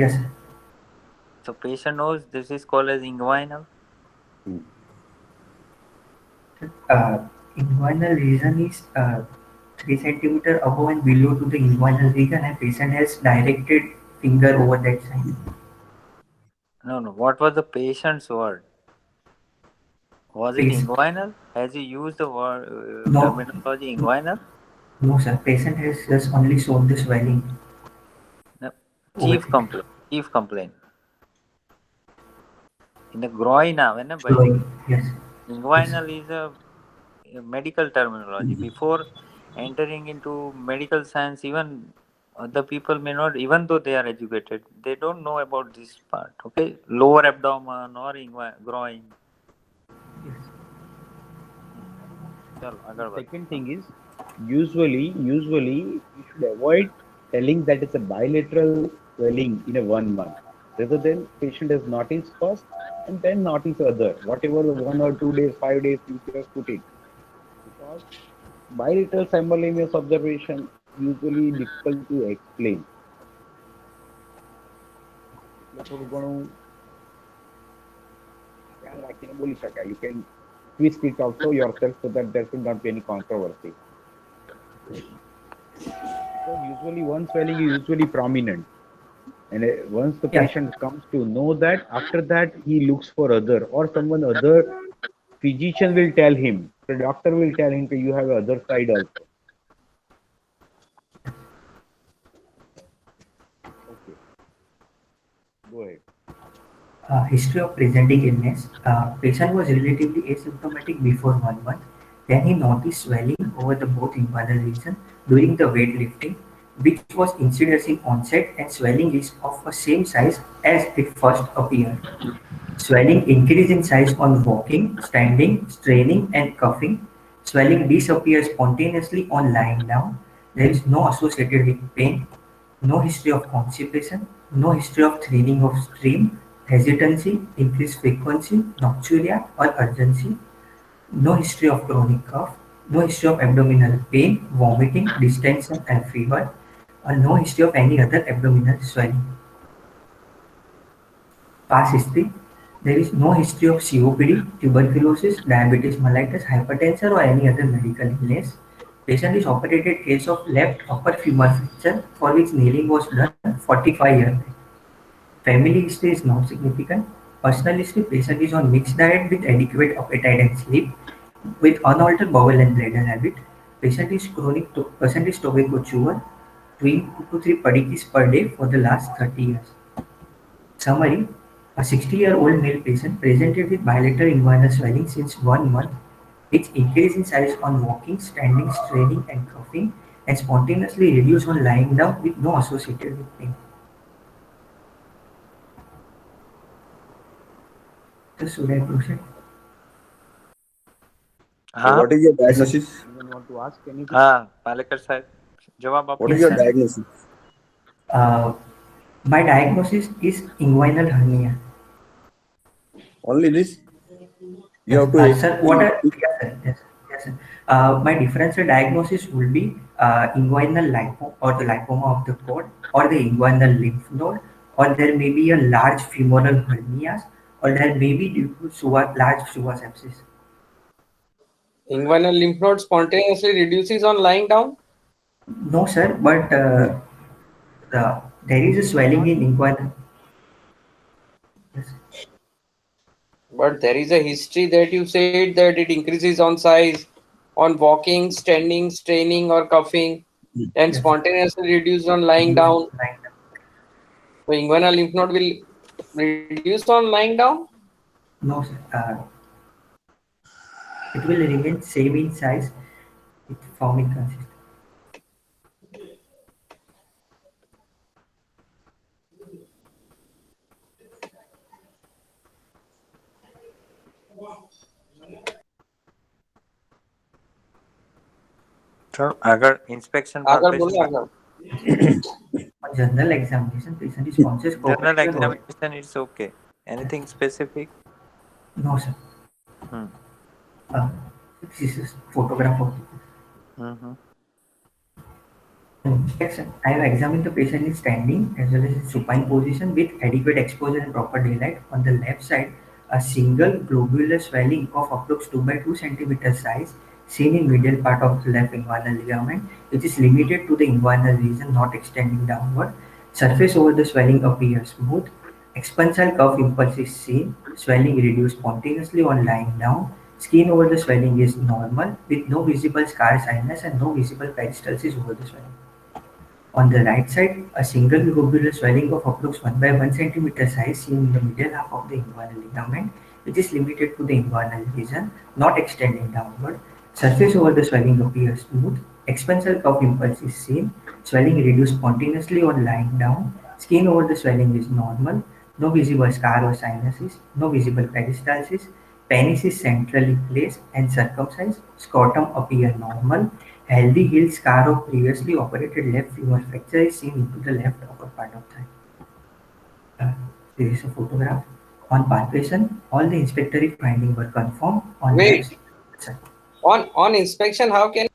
Yes, sir. So patient knows this is called as inguinal. Inguinal region is 3 centimeter above and below to the inguinal region, and patient has directed finger over that side. No. What was the patient's word? Was it inguinal? Has he used the word No. terminology inguinal? No, sir. Patient has just only shown the swelling. No. Chief complaint. In the groin આવે ને ભાઈ. Yes. Inguinal is a medical terminology. Before entering into medical science, even other people may not, even though they are educated, they don't know about this part. Okay, lower abdomen or groin. Yes. ચલો આગળ વધો. Second thing is usually you should avoid telling that it's a bilateral swelling in a 1 month. Rather than patient has noticed first and then notice other. Whatever the 1 or 2 days, 5 days, you just put it. Because bilateral simultaneous observation usually difficult to explain. એટલે થોડું ઘણું ધ્યાન રાખીને બોલી શકાય. You can twist it also yourself so that there should not be any controversy. Because usually one swelling is usually prominent. And once the patient comes to know that, after that he looks for other or someone other physician will tell him, the doctor will tell him that you have other side also. Okay. Go ahead. History of presenting illness. Patient was relatively asymptomatic before 1 month. Then he noticed swelling over the both inguinal region during the weightlifting. which was insidious in onset, and swelling is of the same size as it first appeared. Swelling increase in size on walking, standing, straining, and coughing. Swelling disappears spontaneously on lying down. There is no associated with pain, no history of constipation, no history of thinning of stream, hesitancy, increased frequency, nocturia, or urgency, no history of chronic cough, no history of abdominal pain, vomiting, distension, and fever, or no history of any other abdominal swelling. Past history: there is no history of COPD, tuberculosis, diabetes mellitus, hypertension, or any other medical illness. Patient is operated case of left upper femur fracture for which nailing was done 45 years back. Family history is not significant. Personal history: patient is on mixed diet with adequate appetite and sleep, with unaltered bowel and bladder habit. Patient is tobacco chewer, doing 2 to 3 paddies per day for the last 30 years. Summary: a 60-year-old male patient presented with bilateral inguinal swelling since 1 month, which increased in size on walking, standing, straining, and coughing, and spontaneously reduced on lying down with no associated with pain. So should I proceed? So हाँ what is your Yes, sir. diagnosis? Anyone want to ask anything? हाँ पालेकर साहब जवाब आप What is Yes, your sir. diagnosis? Uh, my diagnosis is inguinal hernia. Only this? You Yes, have to sir. What explain. are, yes, sir. Yes, yes, sir. My differential diagnosis will be inguinal lipoma or the lipoma of the cord or the inguinal lymph node, or there may be a large femoral hernias, or there may be due to large psoas sepsis. Inguinal lymph node spontaneously reduces on lying down, No, sir, but there is a swelling in inguinal. Yes. but there is a history that you said that it increases on size, on walking, standing, straining, or coughing, and Yes. spontaneously reduce on lying Reduce down. lying down. So inguinal lymph node will reduce on lying down. No, sir. It will remain same in size with forming consist. Sir अगर inspection Agar बोलो palpation Agar. On general examination, patient is conscious, general cooperative, and oriented. Examination it's okay anything specific No, sir. Uh, this is photograph of inspection. I have examined the patient in standing as well as in supine position with adequate exposure and proper daylight. On the left side, a single globular swelling of approx 2 by 2 centimeter size seen in medial part of the left inguinal ligament, which is limited to the inguinal region, not extending downward. Surface over the swelling appears smooth. Expansile curve impulse is seen. Swelling reduced spontaneously on lying down. Skin over the swelling is normal with no visible scar sinus and no visible peristalsis over the swelling. On the right side, a single globular swelling of approx 1 by 1 centimeter size seen in the middle half of the inguinal ligament, which is limited to the inguinal region, not extending downward. Surface over the swelling appears smooth. Expansile curve impulse is seen. Swelling reduced spontaneously on lying down. Skin over the swelling is normal. No visible scar or sinuses. No visible peristalsis. Penis is centrally placed and circumcised. Scrotum appear normal. Healthy heel scar of previously operated left femur fracture is seen into the left upper part of thigh. This is a photograph. On palpation, all the inspectory findings were confirmed. On Wait, left, sir. on inspection, how can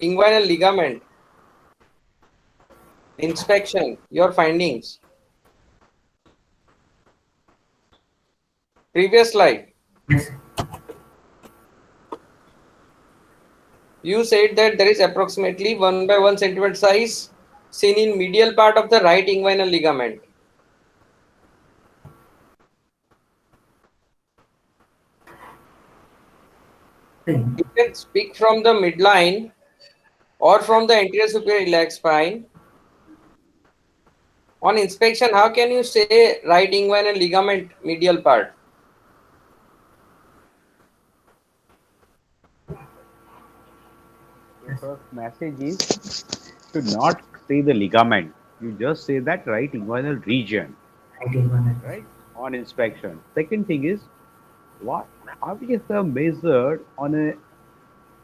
inguinal ligament inspection your findings? Previous slide, Yes, you said that there is approximately 1 by 1 centimeter size seen in medial part of the right inguinal ligament. then You can speak from the midline or from the anterior superior iliac spine. On inspection, how can you say right inguinal ligament medial part? The first message is should not say the ligament. You just say that right inguinal region, Right inguinal. right, on inspection. Second thing is, what how is the measured on a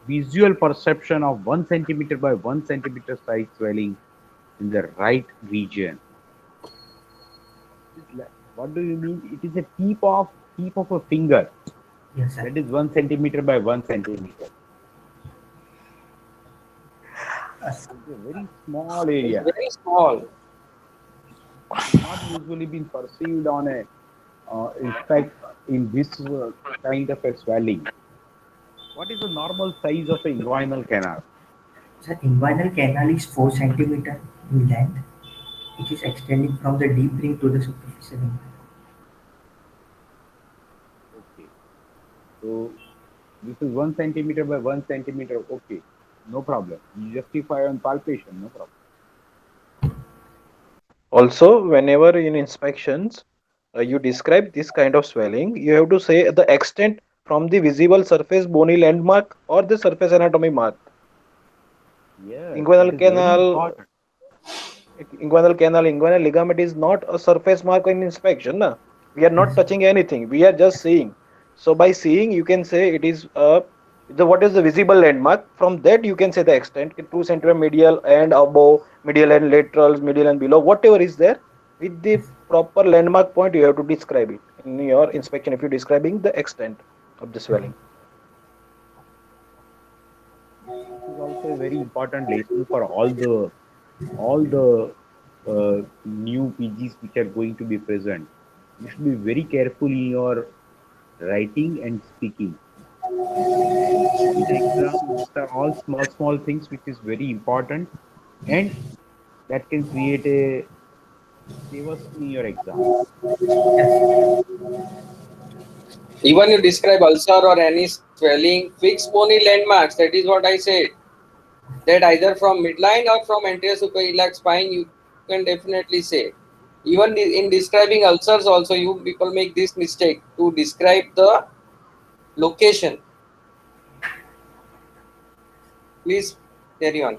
visual perception of 1 centimeter by 1 centimeter size swelling in the right region? What do you mean? It is a tip of a finger. Yes, sir. That is 1 centimeter by 1 centimeter. It's a very small area. Very small. Not usually been perceived on a in fact in this kind of a swelling. What is the normal size of a inguinal canal? Sir, inguinal canal is 4 centimeter in length. It is extending from the deep ring to the superficial ring. Okay, so this is 1 centimeter by 1 centimeter. Okay, no problem. You justify on palpation, no problem. Also, whenever in inspections you describe this kind of swelling, you have to say the extent from the visible surface bony landmark or the surface anatomy mark. Yes, Inguinal that is very canal, important. inguinal ligament is not a surface mark in inspection. Na? We are not Yes. touching anything. We are just seeing. So by seeing, you can say it is what is the visible landmark. From that, you can say the extent. 2 centimeter medial and above, medial and laterals, medial and below, whatever is there. With the Yes. proper landmark point, you have to describe it in your inspection. If you're describing the extent of the Okay. swelling. This is also a very important lesson for all the new PGs which are going to be present. You should be very careful in your writing and speaking. In the exam, these are all small things which is very important, and that can create a chaos in your exam. Yes. Even you describe ulcer or any swelling, fixed bony landmarks. That is what I said. That either from midline or from anterior suprailiac spine, you can definitely say. Even in describing ulcers, also you people make this mistake to describe the location. Please carry on.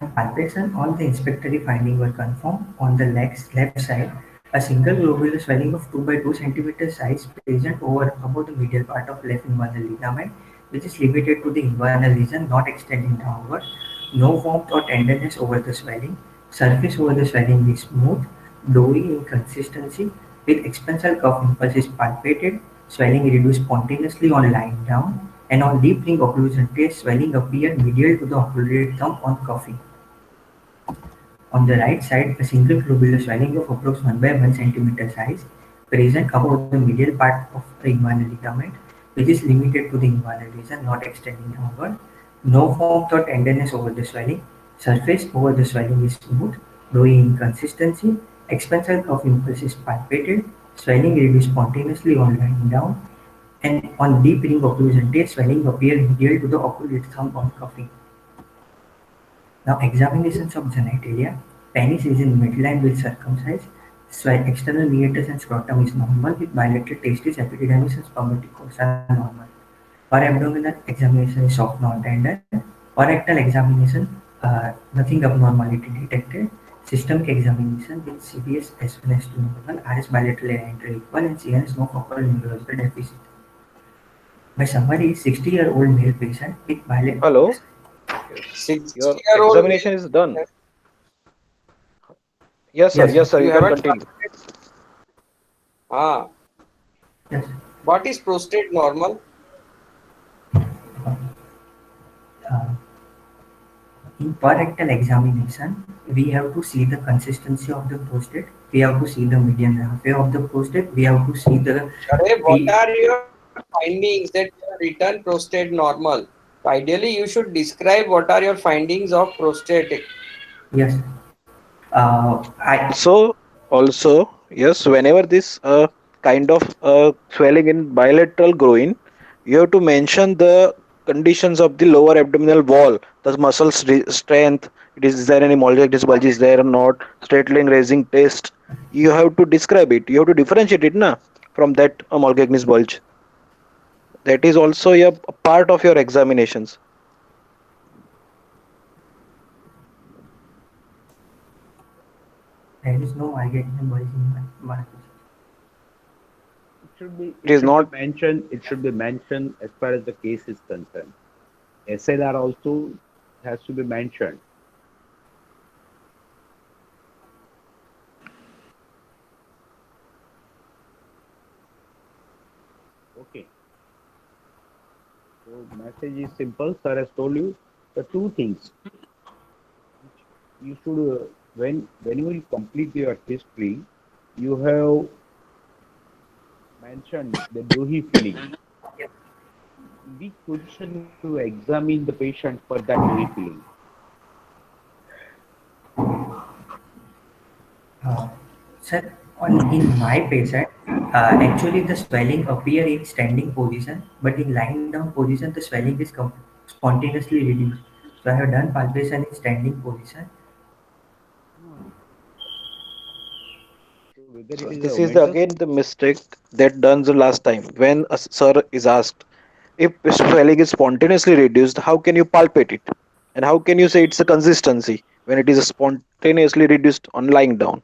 On palpation, all the inspectory findings were confirmed. On the left side, a single globular swelling of 2 by 2 centimeter size present over above the medial part of left inguinal ligament, which is limited to the inguinal region, not extending downward. No warmth or tenderness over the swelling. Surface over the swelling is smooth, doughy in consistency, with expansile cuff impulses palpated. Swelling reduced spontaneously on lying down, and on deep ring occlusion test, swelling appeared medial to the occluded thumb on cuffing. On the right side, a single globular swelling of approx 1 by 1 centimeter size, present above the medial part of the inguinal ligament, which is limited to the inguinal region, not extending downward. No warmth or tenderness over the swelling. Surface over the swelling is smooth, doughy in consistency. Expansile cuff impulse is palpated. Swelling reduced spontaneously on lying down. And on deep ring occlusion test, swelling appeared medial to the occluded thumb on cuffing. Now, examinations of genitalia. Penis is in midline with circumcised. External meatus and scrotum is normal with bilateral testis, epididymis and spermaticores are normal. Per abdominal examination is soft non-tender. Per rectal examination, nothing abnormality detected. Systemic examination with CBS S1 S2 normal, RS bilateral entry equal, and CNS no focal neurological deficit. My summary is 60-year-old male patient with bilateral. Hello. Yes. Your 60-year-old examination is done. Yes, sir. Yes, Yes, sir. You can haven't continue. Ah, yes. what is prostate normal? Uh, in per rectal examination, we have to see the consistency of the prostate. We have to see the median halfway of the prostate. We have to see the. What are your findings that you have written prostate normal? Ideally, you should describe what are your findings of prostatic. Yes. Also, yes, whenever this kind of swelling in bilateral groin, you have to mention the conditions of the lower abdominal wall, the muscle strength. Is there any mollifitis bulge is there or not? Straight line raising test. You have to describe it. You have to differentiate it, na, from that Molgagnis bulge. That is also a part of your examinations. There is no marketing invoice in my market. It is not. It should be mentioned as far as the case is concerned. SLR also has to be mentioned. Okay. So message is simple. Sir has told you the two things. You should when you will complete your history, you have mentioned the Dohi feeling. In which position you examine the patient for that Dohi feeling? Uh, Sir, in my patient, actually the swelling appear in standing position, but in lying down position, the swelling is spontaneously reduced. So I have done palpation in standing position. Hmm. So whether it So is a this is omentous, again the mistake that done the last time when a sir is asked if swelling is spontaneously reduced, how can you palpate it, and how can you say it's a consistency when it is spontaneously reduced on lying down?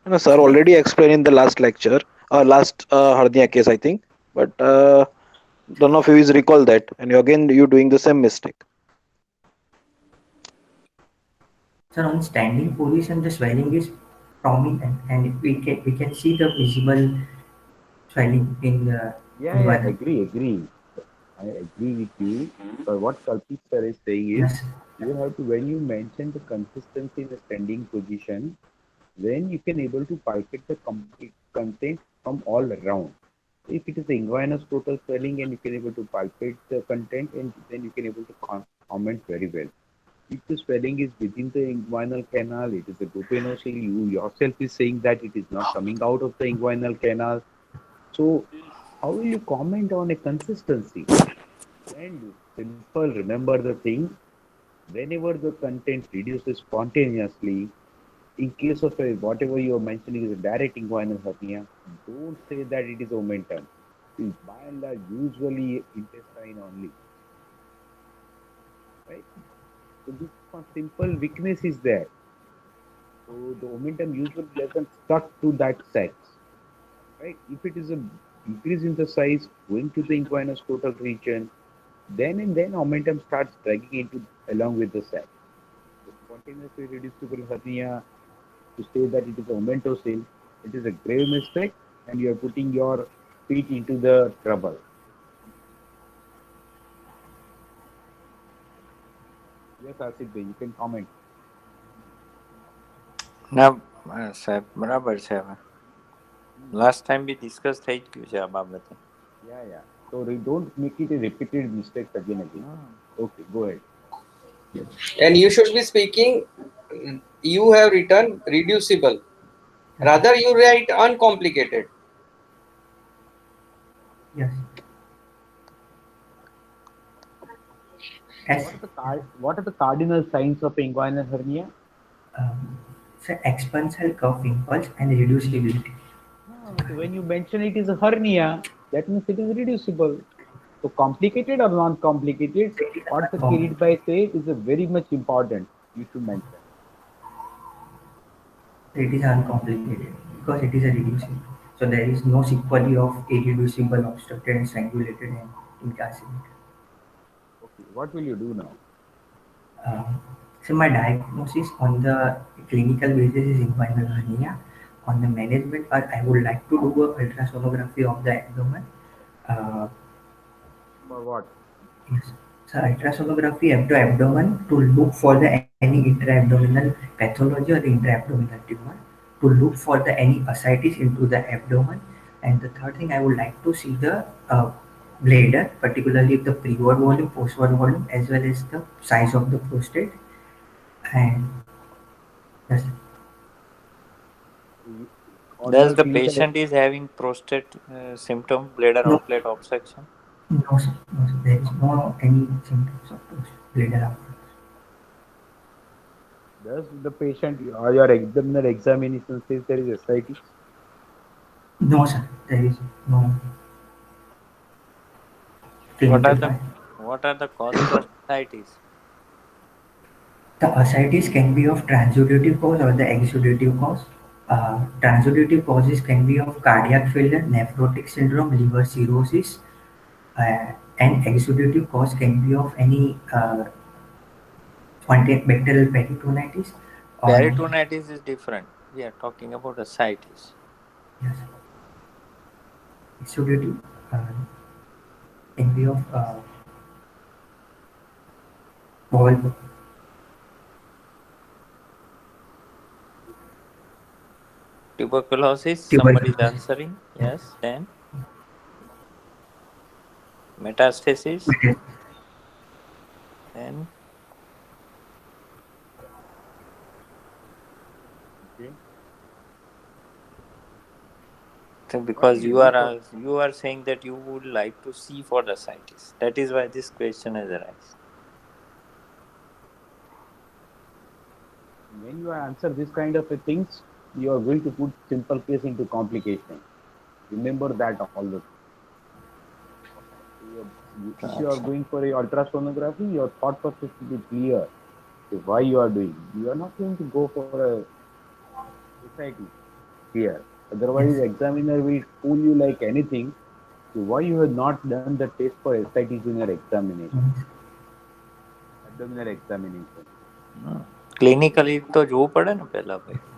You know, sir already explained in the last lecture, last hernia case, I think, but none of you is recall that, and you doing the same mistake. Sir, on standing position, the swelling is prominent, and we can see the visible swelling in the yeah, inguinal. agree. I agree with you. But what Kalpit sir is saying is, Yes. you have to when you mention the consistency in the standing position, then you can able to palpate the complete content from all around. If it is the inguinous total swelling and you can able to palpate the content and then you can able to comment very well. If the swelling is within the inguinal canal, it is a duodenocele. You yourself is saying that it is not coming out of the inguinal canal. So how will you comment on a consistency? And simple, remember the thing, whenever the content reduces spontaneously, in case of a, whatever you are mentioning is a direct inguinal hernia, don't say that it is omentum. It's by and large usually intestine only, right? So this simple weakness is there. So the omentum usually doesn't stuck to that sex, right? If it is a increase in the size going to the inguinal scrotal region, then and then omentum starts dragging into along with the sac. So spontaneously reducible hernia, to say that it is omentocele, it is a grave mistake, and you are putting your feet into the trouble. Yes, Asif, you can comment. ના સાહેબ બરાબર છે હવે last time બી discuss થઈ જ ગયું છે આ બાબતે. Yeah. So don't make it a repeated mistake again. Okay, go ahead. And you should be speaking, you have written reducible. Rather, you write uncomplicated. Yes. As What are the cardinal signs of inguinal hernia? so expansile curve impulse and reducibility. So when you mention it is a hernia, that means it is reducible. So complicated or non-complicated, what the Kirit Bhai say is a very much important. You should mention. It is uncomplicated because it is a reducible. So there is no sequelae of irreducible, obstructed, and strangulated and incarcerated. Okay, what will you do now? Uh, so my diagnosis on the clinical basis is inguinal hernia. On the management part, I would like to do a ultrasonography of the abdomen. Uh, For what? yes. So ultrasonography abdomen to look for the any intra-abdominal pathology or the intra-abdominal tumor, to look for the any ascites into the abdomen, and the third thing I would like to see the bladder, particularly the preward volume, postward volume, as well as the size of the prostate. And yes, On Does your the clinical, patient is having prostate symptom, bladder no, outlet obstruction? no, sir, no, sir, there is no any symptoms of bladder outlet. does the patient or your abdominal examination says there is ascites? No, sir, there is no. clinical trial. What are the cause for ascites? The ascites can be of transudative cause or the exudative cause. Transudative causes can be of cardiac failure, nephrotic syndrome, liver cirrhosis, and exudative cause can be of any bacterial peritonitis or any, Peritonitis is different. We are talking about ascites. yes, exudative can be of bowel. Tuberculosis, somebody is Tuberculosis. answering. Yes, then metastasis, then Okay. so What because we do for you are saying that you would like to see for the ascites. That is why this question has arisen. when you answer this kind of a things, you are going to put simple case into complication. Remember that all the time. If you are going for a ultrasonography, your thought process should be clear. Why you are doing? You are not going to go for a society here. Otherwise, Yes. examiner will fool you like anything. So why you have not done the test for ascites in your examination, Yes. abdominal examination? Clinically તો જોવું પડે ને પહેલા ભાઈ. Uh-huh.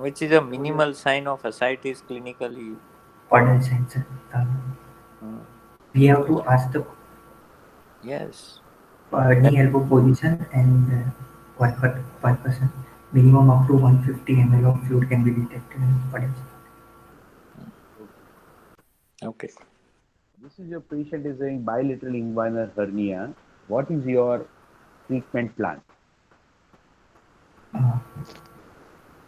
Which is a Whatever you minimal sign of ascites clinically. Caudal sensor. Hmm. We have to ask the Yes. knee elbow position and per person. Minimum up to 150 ml of fluid can be detected in body. Okay. this is your patient is having bilateral inguinal hernia. What is your treatment plan? Uh,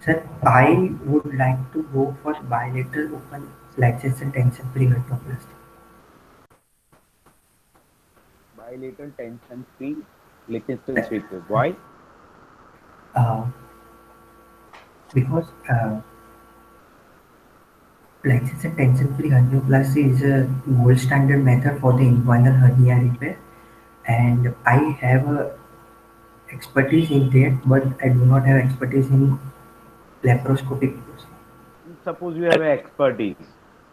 Sir, I would like to go for bilateral open lateral tension free hernioplasty. Bilateral tension-free Liechtenstein sweeper. Why? Uh, because lateral tension free hernioplasty is a gold standard method for the inguinal hernia repair, and I have expertise in that, but I do not have expertise in laparoscopic procedure. Suppose you have expertise.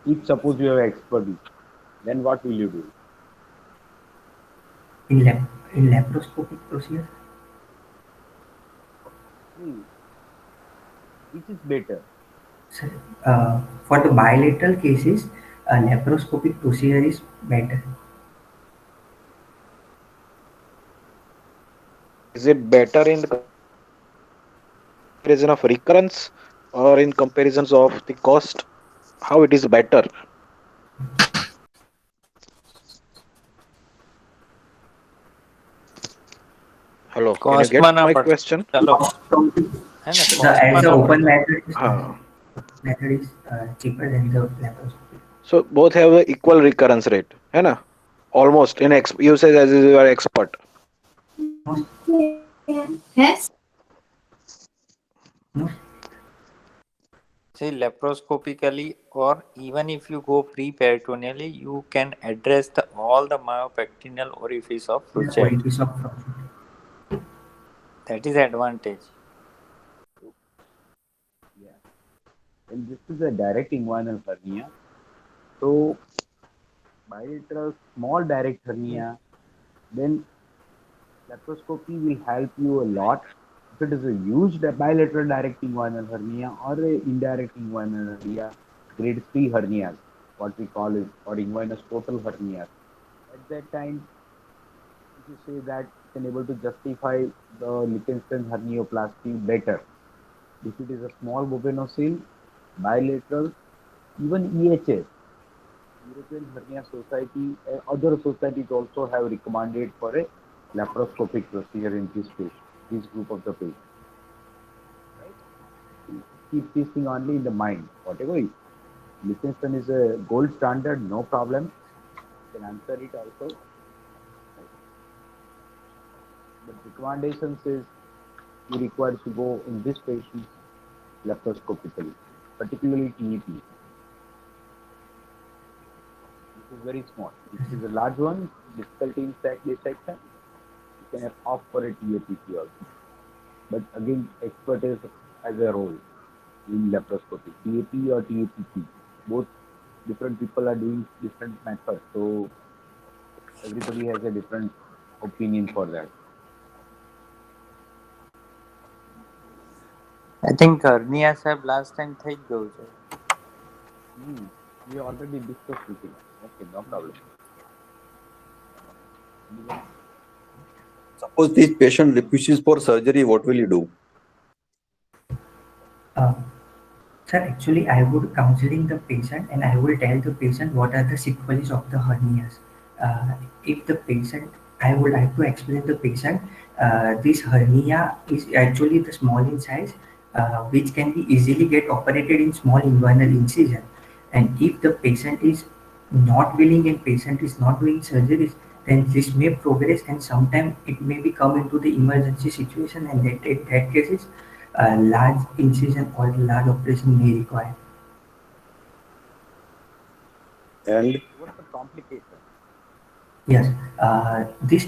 If suppose you have expertise, then what will you do? In in laparoscopic procedure, Hmm. Which is better? sir, for the bilateral cases, laparoscopic procedure is better. Is it better in comparison of recurrence or in comparisons of the cost? How it is better? Hello, can you get કોસ્ટમાં ના my પડશે. question? ચાલો હે ને કોસ્ટમાં As a ના open પડશે. method is cheaper than the laparoscopy. So both have a equal recurrence rate, है ना? Almost in you say as you are expert. No, See, laparoscopically, or even if you go pre-peritoneally, you can address all the myopectineal orifice of Frouchet. orifice of That is advantage. Yeah. And this is a direct inguinal hernia. So bilateral small direct hernia, then laparoscopy will help you a lot. If it is a huge bilateral direct inguinal hernia or a indirect inguinal hernia, grade 3 hernias, what we call it, or inguinous total hernias. At that time, if you say that you can able to justify the Liechtenstein hernioplasty better. If it is a small buprenorphine, bilateral, even EHS, European Hernia Society, other societies also have recommended for a laparoscopic procedure in this group of the patient. Right? Keep this thing only in the mind. Whatever is, Liechtenstein is a gold standard, no problem. You can answer it also. Right? But recommendations is you require to go in this patient laparoscopically, particularly TEP. is very small. If it is a large one, difficulty in dissection, you can opt for a TAPC also. But again, expertise as a role in laparoscopy, TAP or TAPC, both different people are doing different methods. So everybody has a different opinion for that. I think hernia સાહેબ last time થઈ જ ગયું છે. We already discussed this. Okay, no problem. Suppose this patient refuses for surgery, what will you do? Sir, actually, I would counseling the patient and I will tell the patient what are the sequelae of the hernias. If the patient, I would like to explain the patient, this hernia is actually the small in size, which can be easily get operated in small inguinal incision. And if the patient is not willing and patient is not doing surgeries, then this may progress and sometimes it may be come into the emergency situation, and that in that cases a large incision or large operation may require. And What's the complication? Yes, this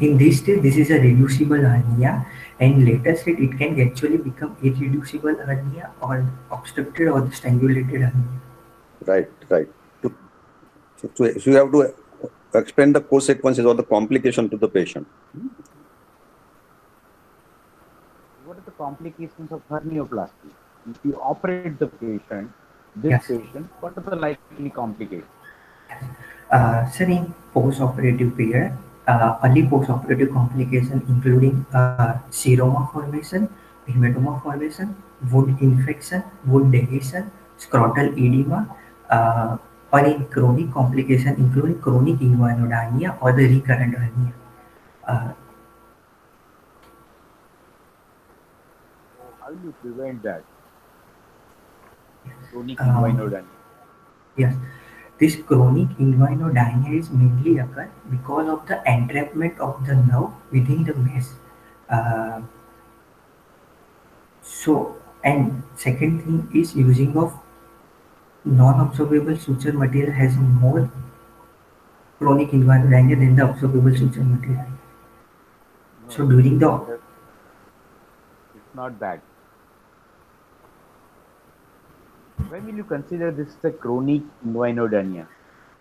in this stage this is a reducible hernia, and later stage it can actually become irreducible hernia or obstructed or strangulated hernia. right. So you have to explain the consequences or the complication to the patient. What are the complications of hernioplasty? If you operate the patient, Yes. patient, what are the likely complications? Sir, in post-operative period, early post-operative complication including seroma formation, hematoma formation, wound infection, wound adhesion, scrotal edema, or in chronic complication including chronic inguinodania or the recurrent hernia. Uh, So how do you prevent that? Chronic Um, inguinodania. Yes, this chronic inguinodania is mainly occur because of the entrapment of the nerve within the mesh. Uh, and second thing is using of non-absorbable suture material has more chronic inguinodania than the absorbable suture material. No, So during the it's not that. When will you consider this is a chronic inguinodania?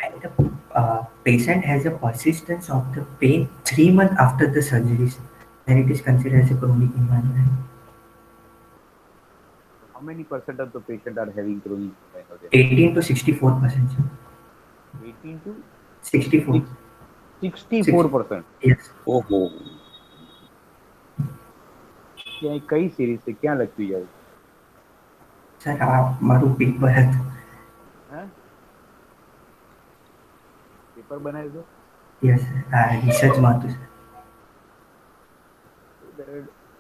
and the patient has a persistence of the pain 3 months after the surgeries, then it is considered as a chronic inguinodania. How many percent of the patient are having chronic inguinodania? 18 to 64%. 18 to 64. 64%. Yes. Oh, क्या कई series से क्या लगती है? Sir आप मारू paper है तो हैं? पेपर बनाए दो. यस रिसर्च मातु sir.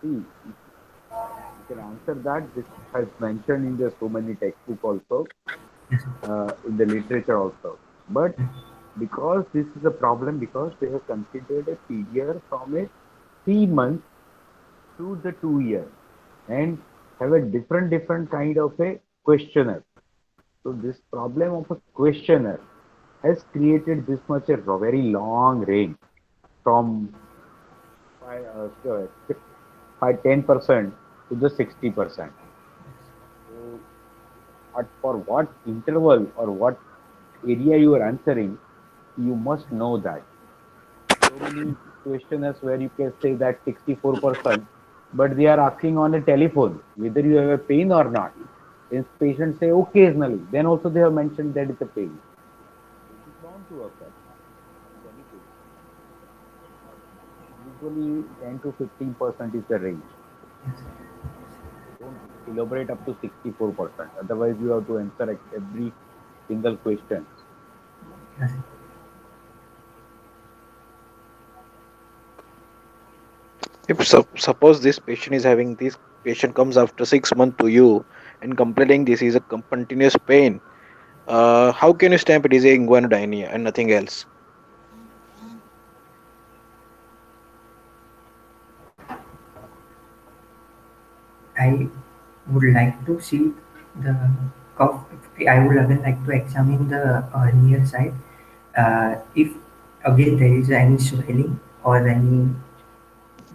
See, you can answer that. This has mentioned in the so many textbook also, in the literature also. But because this is a problem, because they have considered a period from a 3 months to the 2 years and have a different kind of a questionnaire. So this problem of a questionnaire has created this much a very long range from 10% to the 60%. So, for what interval or what area you are answering, you must know that. So many questionnaires where you can say that 64%, but they are asking on a telephone whether you have a pain or not. If patients say occasionally, then also they have mentioned that it's a pain. It is bound to occur. Usually 10 to 15% is the range. Don't elaborate up to 64%. Otherwise, you have to answer every single question. Yes. If suppose this patient is having this patient comes after 6 months to you and complaining this is a continuous pain, how can you stamp it is a inguinodania and nothing else? I would like to see the cuff. I would again like to examine the hernia side If again there is any swelling or any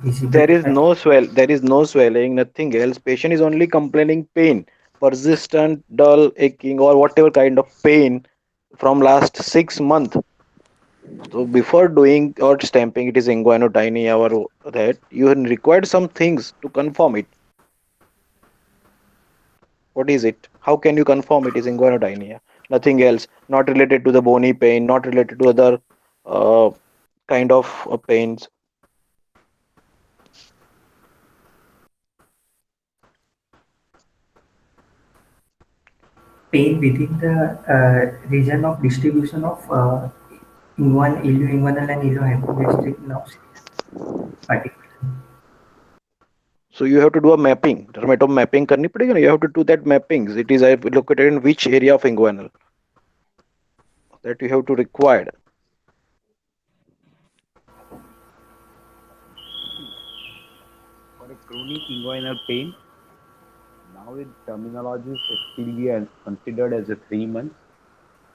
visible, There is no swelling, nothing else. Patient is only complaining pain, persistent, dull, aching, or whatever kind of pain from last 6 months. So before doing or stamping it is inguinodynia or that, you required some things to confirm it. What is it? How can you confirm it is inguinodynia? Nothing else. Not related to the bony pain, not related to other uh, kind of pains. pain within the region of distribution of ilioinguinal and iliohypogastric nerves particularly. So you have to do a mapping. Dermatome mapping करनी पड़ेगी ना. You have to do that mappings. It is located in which area of inguinal that you have to required. For a chronic inguinal pain, now in terminology it still be considered as a 3 months,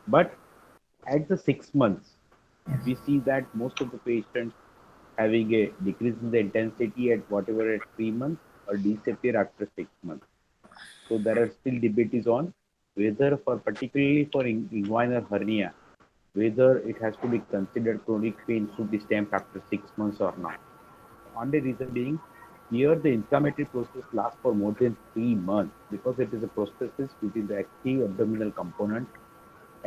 but at the 6 months, we see that most of the patients having a decrease in the intensity at whatever at 3 months or disappear after 6 months. So there are still debates on whether for particularly for inguinal hernia, whether it has to be considered chronic pain should be stamped after 6 months or not. Only reason being, here the inflammatory process lasts for more than 3 months because it is a process within the active abdominal component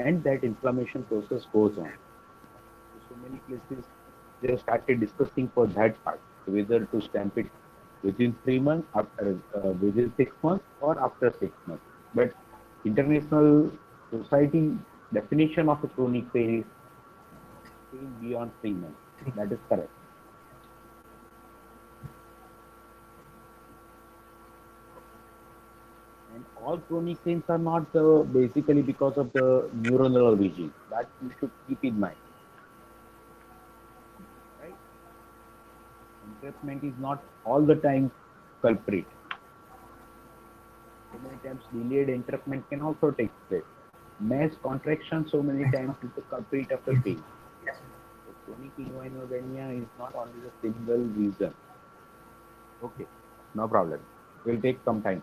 and that inflammation process goes on. So many places they have started discussing for that part, whether to stamp it within 3 months, after within 6 months, or after 6 months. But international society definition of a chronic pain is pain beyond 3 months. That is correct. And all chronic pains are not basically because of the neuronal region. That you should keep in mind. Right? Entrapment is not all the time culprit. So many times delayed entrapment can also take place. Mass contraction so many times is the culprit of the pain. So chronic inguinodenia is not only the single reason. Okay, no problem. Will take some time.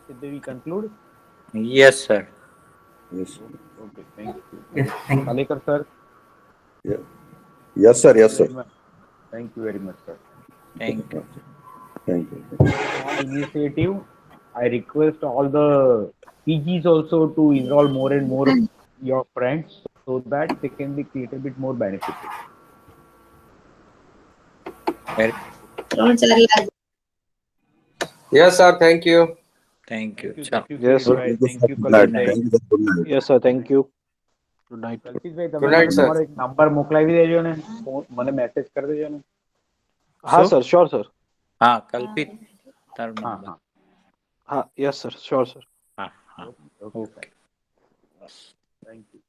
Did we conclude? Yes, sir. Yes. Okay, thank you. Yes, thank you. Palekar sir. Yeah. Yes, sir. Yes, sir. Thank you very much, sir. Thank you. Thank you. On initiative, I request all the PGs also to enroll more and more your friends so that they can be a little bit more benefited. Very, Yes, sir. Thank you. thank you. Thank you, Yes, Suresh sir. bhai. Thank you, Good Kalpit night. bhai. Thank you, sir. Good night. Yes, sir. Thank you. Good night. કલ્પિત ભાઈ તમે Good night, મને sir. તમારો એક number મોકલાવી દેજો ને મને message કરી દેજો ને हाँ So, सर, श्योर सर. हाँ, कल्पित तार હા नंबर. હા हाँ, यस सर, श्योर सर. हाँ, हाँ. Okay Okay. Thank you